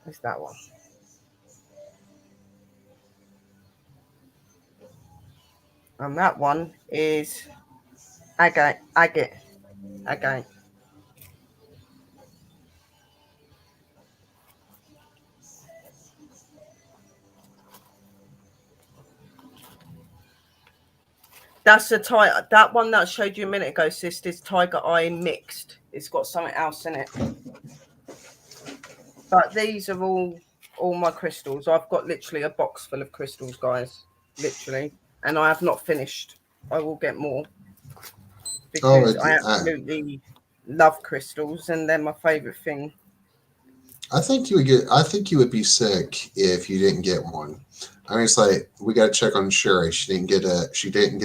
is that one. And that one is agate. That's that one that I showed you a minute ago, sis, is Tiger Eye mixed. It's got something else in it. But these are all my crystals. I've got literally a box full of crystals, guys. Literally. And I have not finished. I will get more. Because I absolutely love crystals and they're my favourite thing. I think you would be sick if you didn't get one. I mean, it's like we got to check on Sherry. She didn't get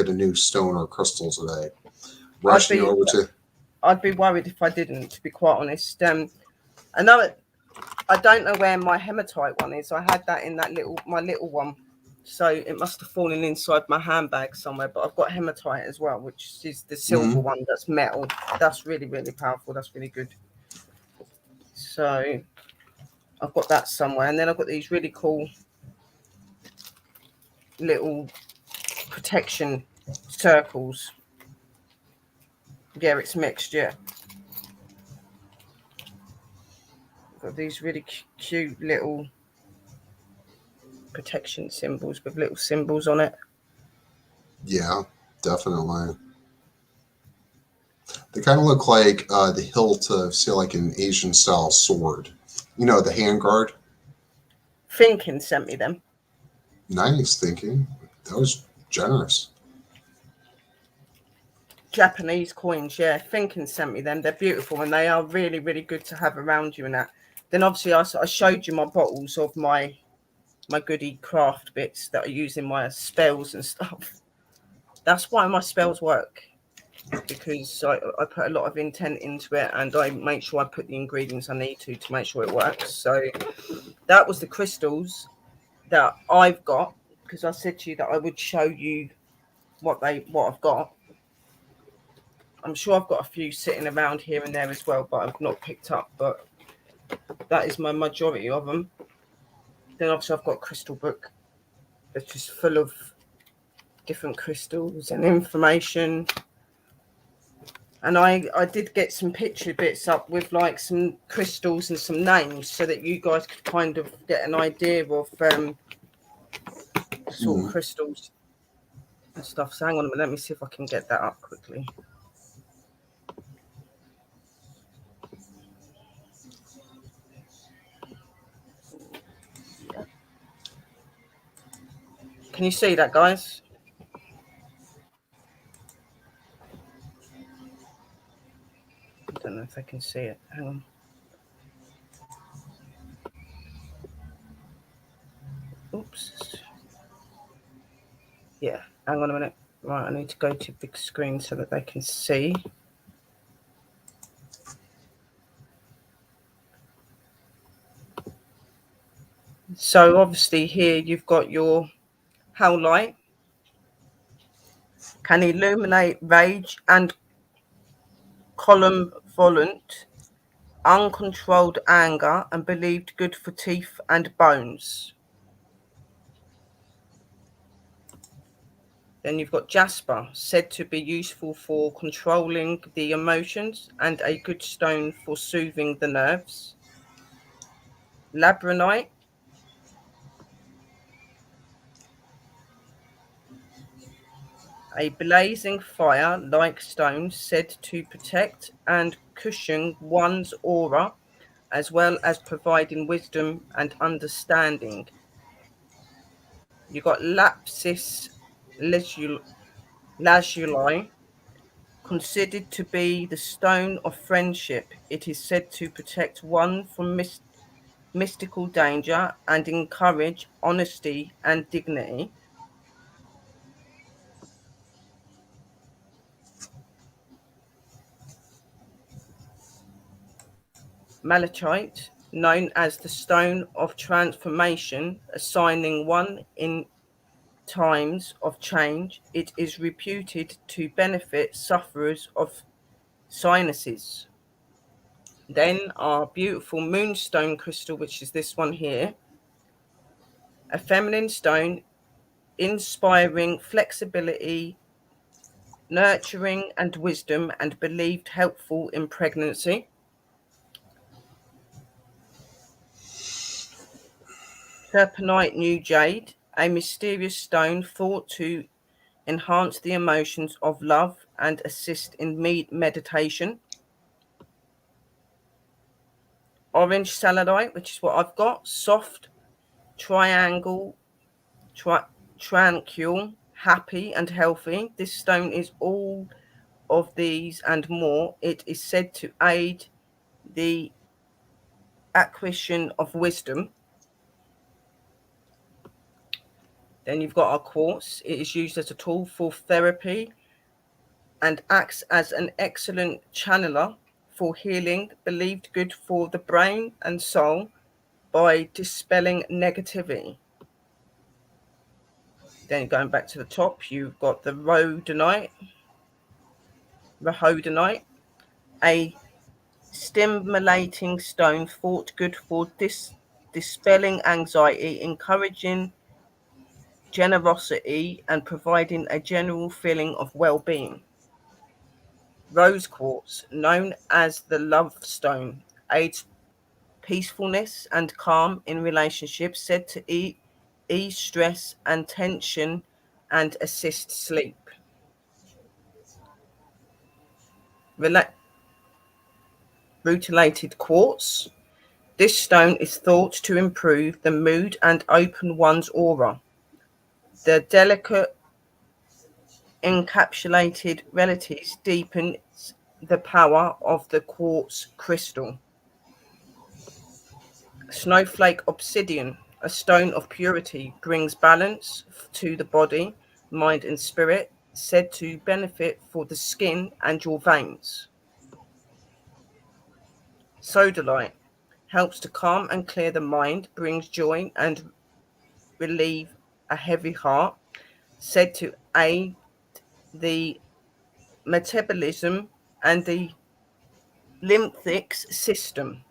a new stone or crystal today. Rushing over to. I'd be worried if I didn't, to be quite honest. I don't know where my hematite one is. I had that in my little one, so it must have fallen inside my handbag somewhere. But I've got hematite as well, which is the silver one that's metal. That's really, really powerful. That's really good. So I've got that somewhere, and then I've got these really cool little protection circles. Yeah, it's mixed. Yeah, got these really cute little protection symbols with little symbols on it. Yeah, definitely. They kind of look like the hilt of, say, like an Asian style sword. You know, the handguard. Thinking sent me them. Nice thinking. That was generous. Japanese coins, yeah. Thinking sent me them. They're beautiful and they are really, really good to have around you and that. Then obviously I showed you my bottles of my goody craft bits that I use in my spells and stuff. That's why my spells work, because I put a lot of intent into it and I make sure I put the ingredients I need to make sure it works. So that was the crystals that I've got, because I said to you that I would show you what I've got. I'm sure I've got a few sitting around here and there as well, but I've not picked up. But that is my majority of them. Then obviously I've got a crystal book that's just full of different crystals and information. And I did get some picture bits up with like some crystals and some names so that you guys could kind of get an idea of sort of crystals and stuff. So hang on a minute, let me see if I can get that up quickly. Can you see that, guys? I don't know if I can see it. Hang on. Oops. Yeah, hang on a minute. Right, I need to go to big screen so that they can see. So obviously here you've got your howlite. Can illuminate rage and column-volent, uncontrolled anger, and believed good for teeth and bones. Then you've got jasper, said to be useful for controlling the emotions and a good stone for soothing the nerves. Labronite, a blazing fire-like stone said to protect and cushion one's aura, as well as providing wisdom and understanding. You've got lapis lazuli, considered to be the stone of friendship. It is said to protect one from mystical danger and encourage honesty and dignity. Malachite, known as the stone of transformation, assigning one in times of change, it is reputed to benefit sufferers of sinuses. Then our beautiful Moonstone Crystal, which is this one here, a feminine stone inspiring flexibility, nurturing and wisdom, and believed helpful in pregnancy. Serpenite New Jade, a mysterious stone thought to enhance the emotions of love and assist in meditation. Orange Sodalite, which is what I've got, soft, triangle, tranquil, happy and healthy. This stone is all of these and more. It is said to aid the acquisition of wisdom. Then you've got our quartz. It is used as a tool for therapy and acts as an excellent channeler for healing, believed good for the brain and soul by dispelling negativity. Then going back to the top, you've got the Hodonite, a stimulating stone thought good for dispelling anxiety, encouraging generosity, and providing a general feeling of well-being. Rose quartz, known as the love stone, aids peacefulness and calm in relationships, said to ease stress and tension and assist sleep. Rutilated quartz. This stone is thought to improve the mood and open one's aura. The delicate encapsulated realities deepens the power of the quartz crystal. Snowflake obsidian, a stone of purity, brings balance to the body, mind, and spirit, said to benefit for the skin and your veins. Sodalite helps to calm and clear the mind, brings joy and relieve a heavy heart, said to aid the metabolism and the lymphoid system.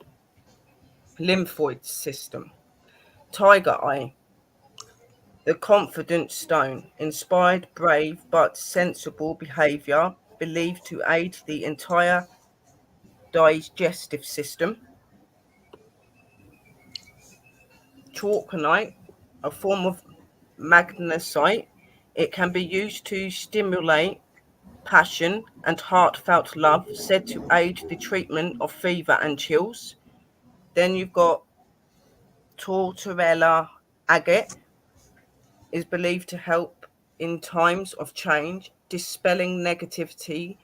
Tiger eye, the confident stone, inspired, brave, but sensible behavior, believed to aid the entire digestive system. Chalconite, a form of magnesite, it can be used to stimulate passion and heartfelt love, said to aid the treatment of fever and chills. Then you've got Tortorella agate, is believed to help in times of change, dispelling negativity,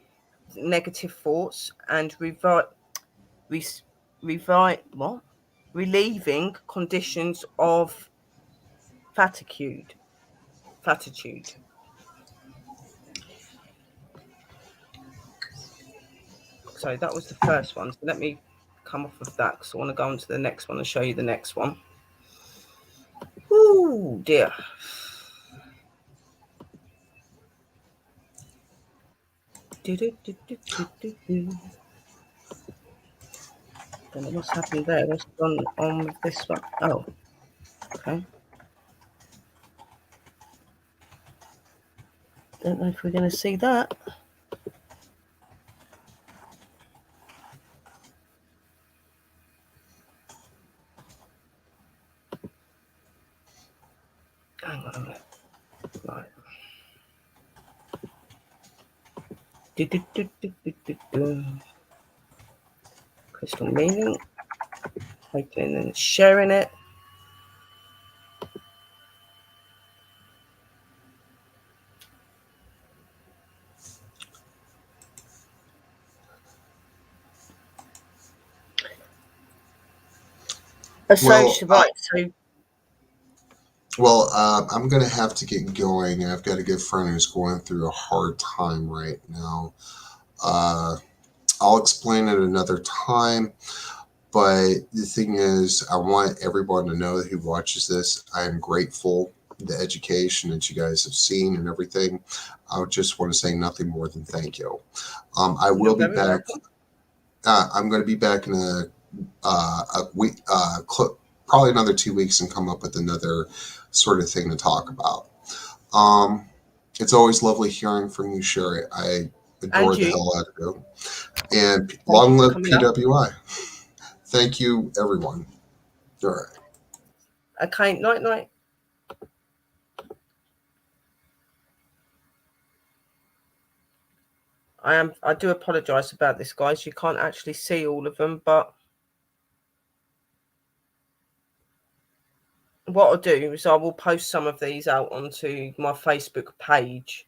negative thoughts, and relieving conditions of fatigue. So that was the first one. So let me come off of that because I want to go on to the next one and show you the next one. Oh dear. Don't know what's happened there. What's gone on with this one? Oh, okay. Don't know if we're going to see that. Hang on a minute. Right. Crystal meaning. Opening and sharing it. Well, I'm going to have to get going. I've got a good friend who's going through a hard time right now. I'll explain it another time. But the thing is, I want everyone to know who watches this. I am grateful for the education that you guys have seen and everything. I just want to say nothing more than thank you. I will be back. I'm going to be back in a week, probably another 2 weeks, and come up with another sort of thing to talk about. It's always lovely hearing from you, Sherry. I adore the hell out of you. And long live PWI. Thank you, everyone. All right. Okay, night. I do apologise about this, guys. You can't actually see all of them, but what I'll do is I will post some of these out onto my Facebook page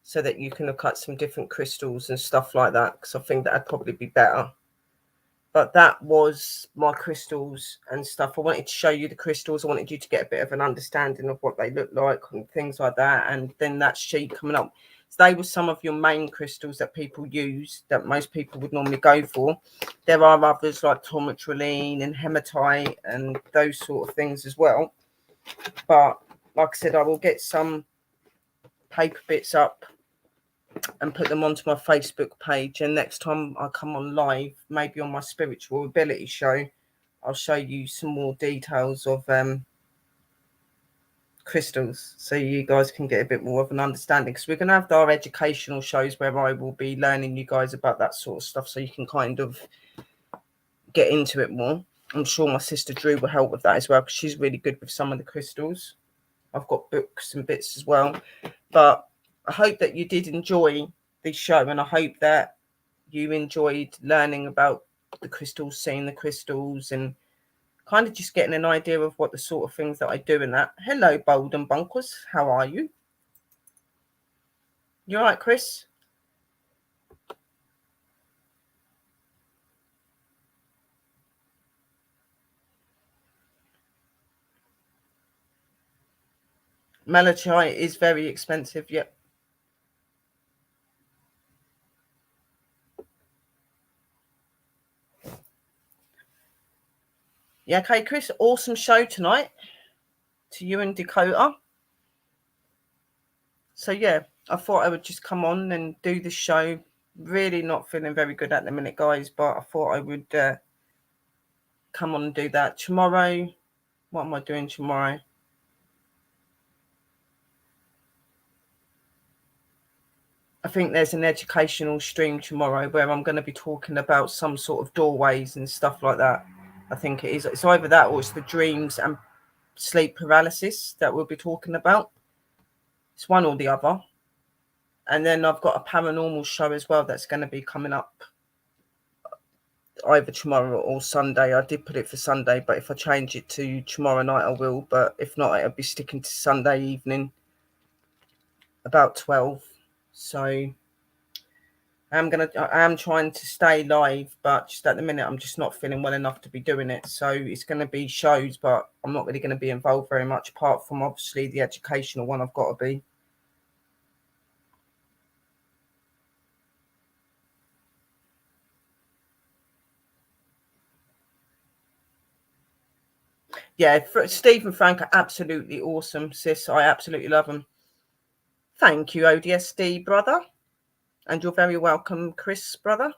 so that you can look at some different crystals and stuff like that, because I think that'd probably be better. But that was my crystals and stuff. I wanted to show you the crystals. I wanted you to get a bit of an understanding of what they look like and things like that. And then that sheet coming up. So they were some of your main crystals that people use, that most people would normally go for. There are others like Tourmaline and hematite and those sort of things as well. But like I said, I will get some paper bits up and put them onto my Facebook page. And next time I come on live, maybe on my spiritual ability show, I'll show you some more details of crystals so you guys can get a bit more of an understanding, because we're going to have our educational shows where I will be learning you guys about that sort of stuff so you can kind of get into it more. I'm sure my sister Drew will help with that as well, because she's really good with some of the crystals. I've got books and bits as well. But I hope that you did enjoy the show, and I hope that you enjoyed learning about the crystals, seeing the crystals, and kind of just getting an idea of what the sort of things that I do in that. Hello, Bold and Bunkers. How are you? You all right, Chris? Malachite is very expensive. Yep. Yeah, okay, Chris. Awesome show tonight to you and Dakota. So, yeah, I thought I would just come on and do the show. Really not feeling very good at the minute, guys, but I thought I would come on and do that. Tomorrow, what am I doing tomorrow? I think there's an educational stream tomorrow where I'm going to be talking about some sort of doorways and stuff like that. I think it is. It's either that or it's the dreams and sleep paralysis that we'll be talking about. It's one or the other. And then I've got a paranormal show as well that's going to be coming up either tomorrow or Sunday. I did put it for Sunday, but if I change it to tomorrow night, I will. But if not, I'll be sticking to Sunday evening about 12. So I am trying to stay live, but just at the minute, I'm just not feeling well enough to be doing it. So it's going to be shows, but I'm not really going to be involved very much, apart from obviously the educational one I've got to be. Yeah, Steve and Frank are absolutely awesome, sis. I absolutely love them. Thank you, ODSD, brother. And you're very welcome, Chris, brother.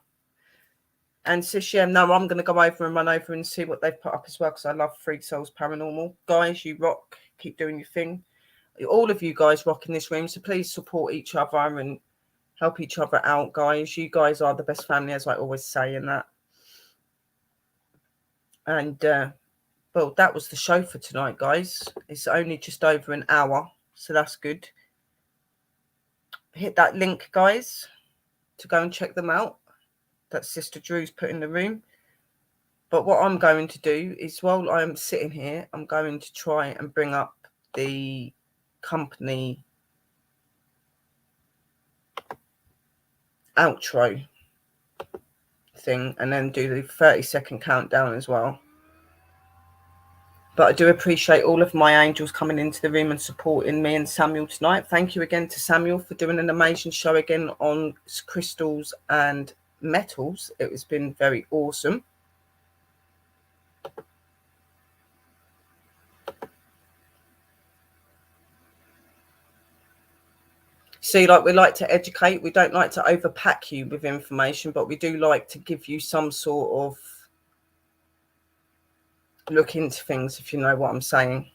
And sis, yeah, no, I'm going to go over and run over and see what they've put up as well, because I love Freak Souls Paranormal. Guys, you rock. Keep doing your thing. All of you guys rock in this room, so please support each other and help each other out, guys. You guys are the best family, as I always say in that. And, well, that was the show for tonight, guys. It's only just over an hour, so that's good. Hit that link, guys, to go and check them out that Sister Drew's put in the room. But what I'm going to do is, while I'm sitting here, I'm going to try and bring up the company outro thing and then do the 30-second countdown as well. But I do appreciate all of my angels coming into the room and supporting me and Samuel tonight. Thank you again to Samuel for doing an amazing show again on crystals and metals. It has been very awesome. See, like, we like to educate. We don't like to overpack you with information, but we do like to give you some sort of look into things, if you know what I'm saying.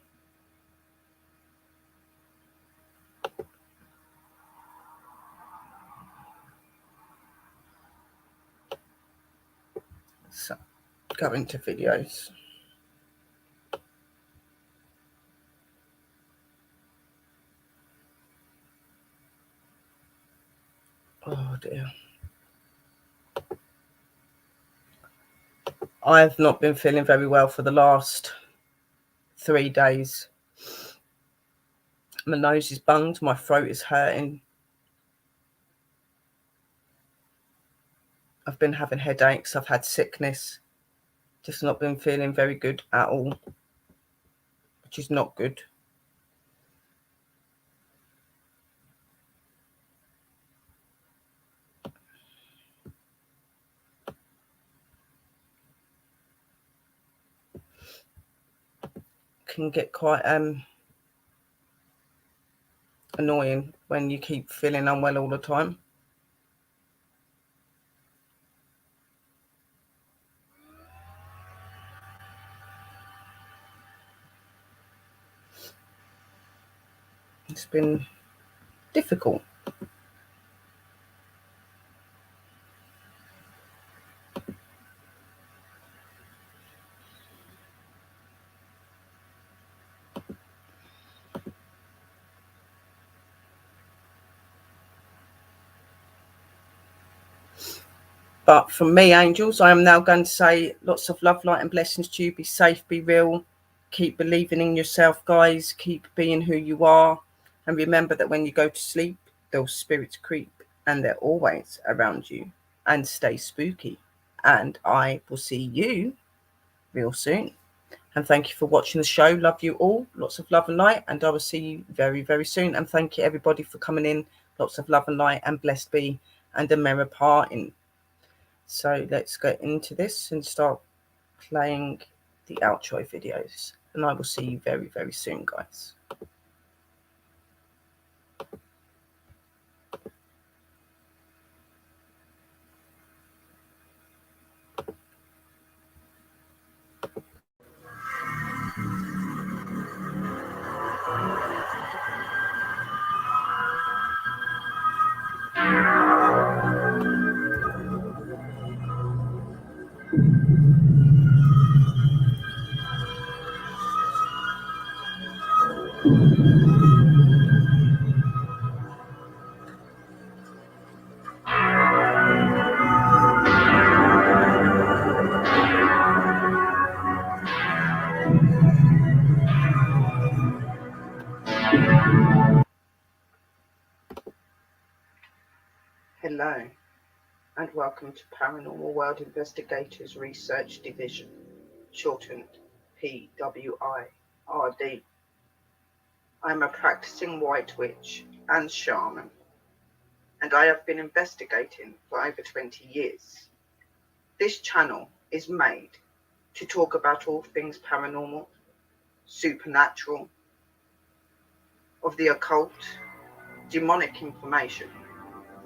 So, go into videos. Oh dear. I have not been feeling very well for the last 3 days. My nose is bunged, my throat is hurting. I've been having headaches, I've had sickness. Just not been feeling very good at all, which is not good. Can get quite annoying when you keep feeling unwell all the time. It's been difficult. But from me, angels, I am now going to say lots of love, light and blessings to you. Be safe, be real. Keep believing in yourself, guys. Keep being who you are. And remember that when you go to sleep, those spirits creep and they're always around you. And stay spooky. And I will see you real soon. And thank you for watching the show. Love you all. Lots of love and light. And I will see you very, very soon. And thank you, everybody, for coming in. Lots of love and light. And blessed be. And a merry parting. So let's get into this and start playing the outro videos. And I will see you very, very soon, guys. Hello, and welcome to Paranormal World Investigators Research Division, shortened PWIRD. I am a practicing white witch and shaman, and I have been investigating for over 20 years. This channel is made to talk about all things paranormal, supernatural, of the occult, demonic information,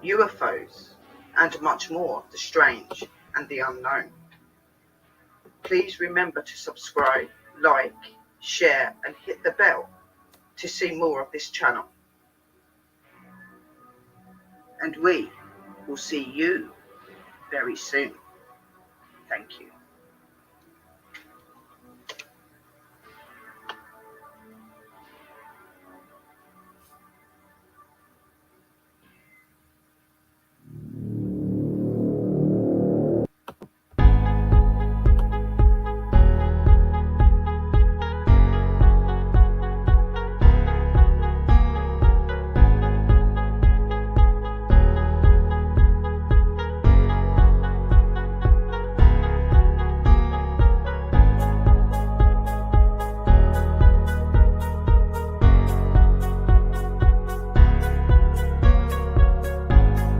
UFOs, and much more of the strange and the unknown. Please remember to subscribe, like, share, and hit the bell to see more of this channel. And we will see you very soon. Thank you.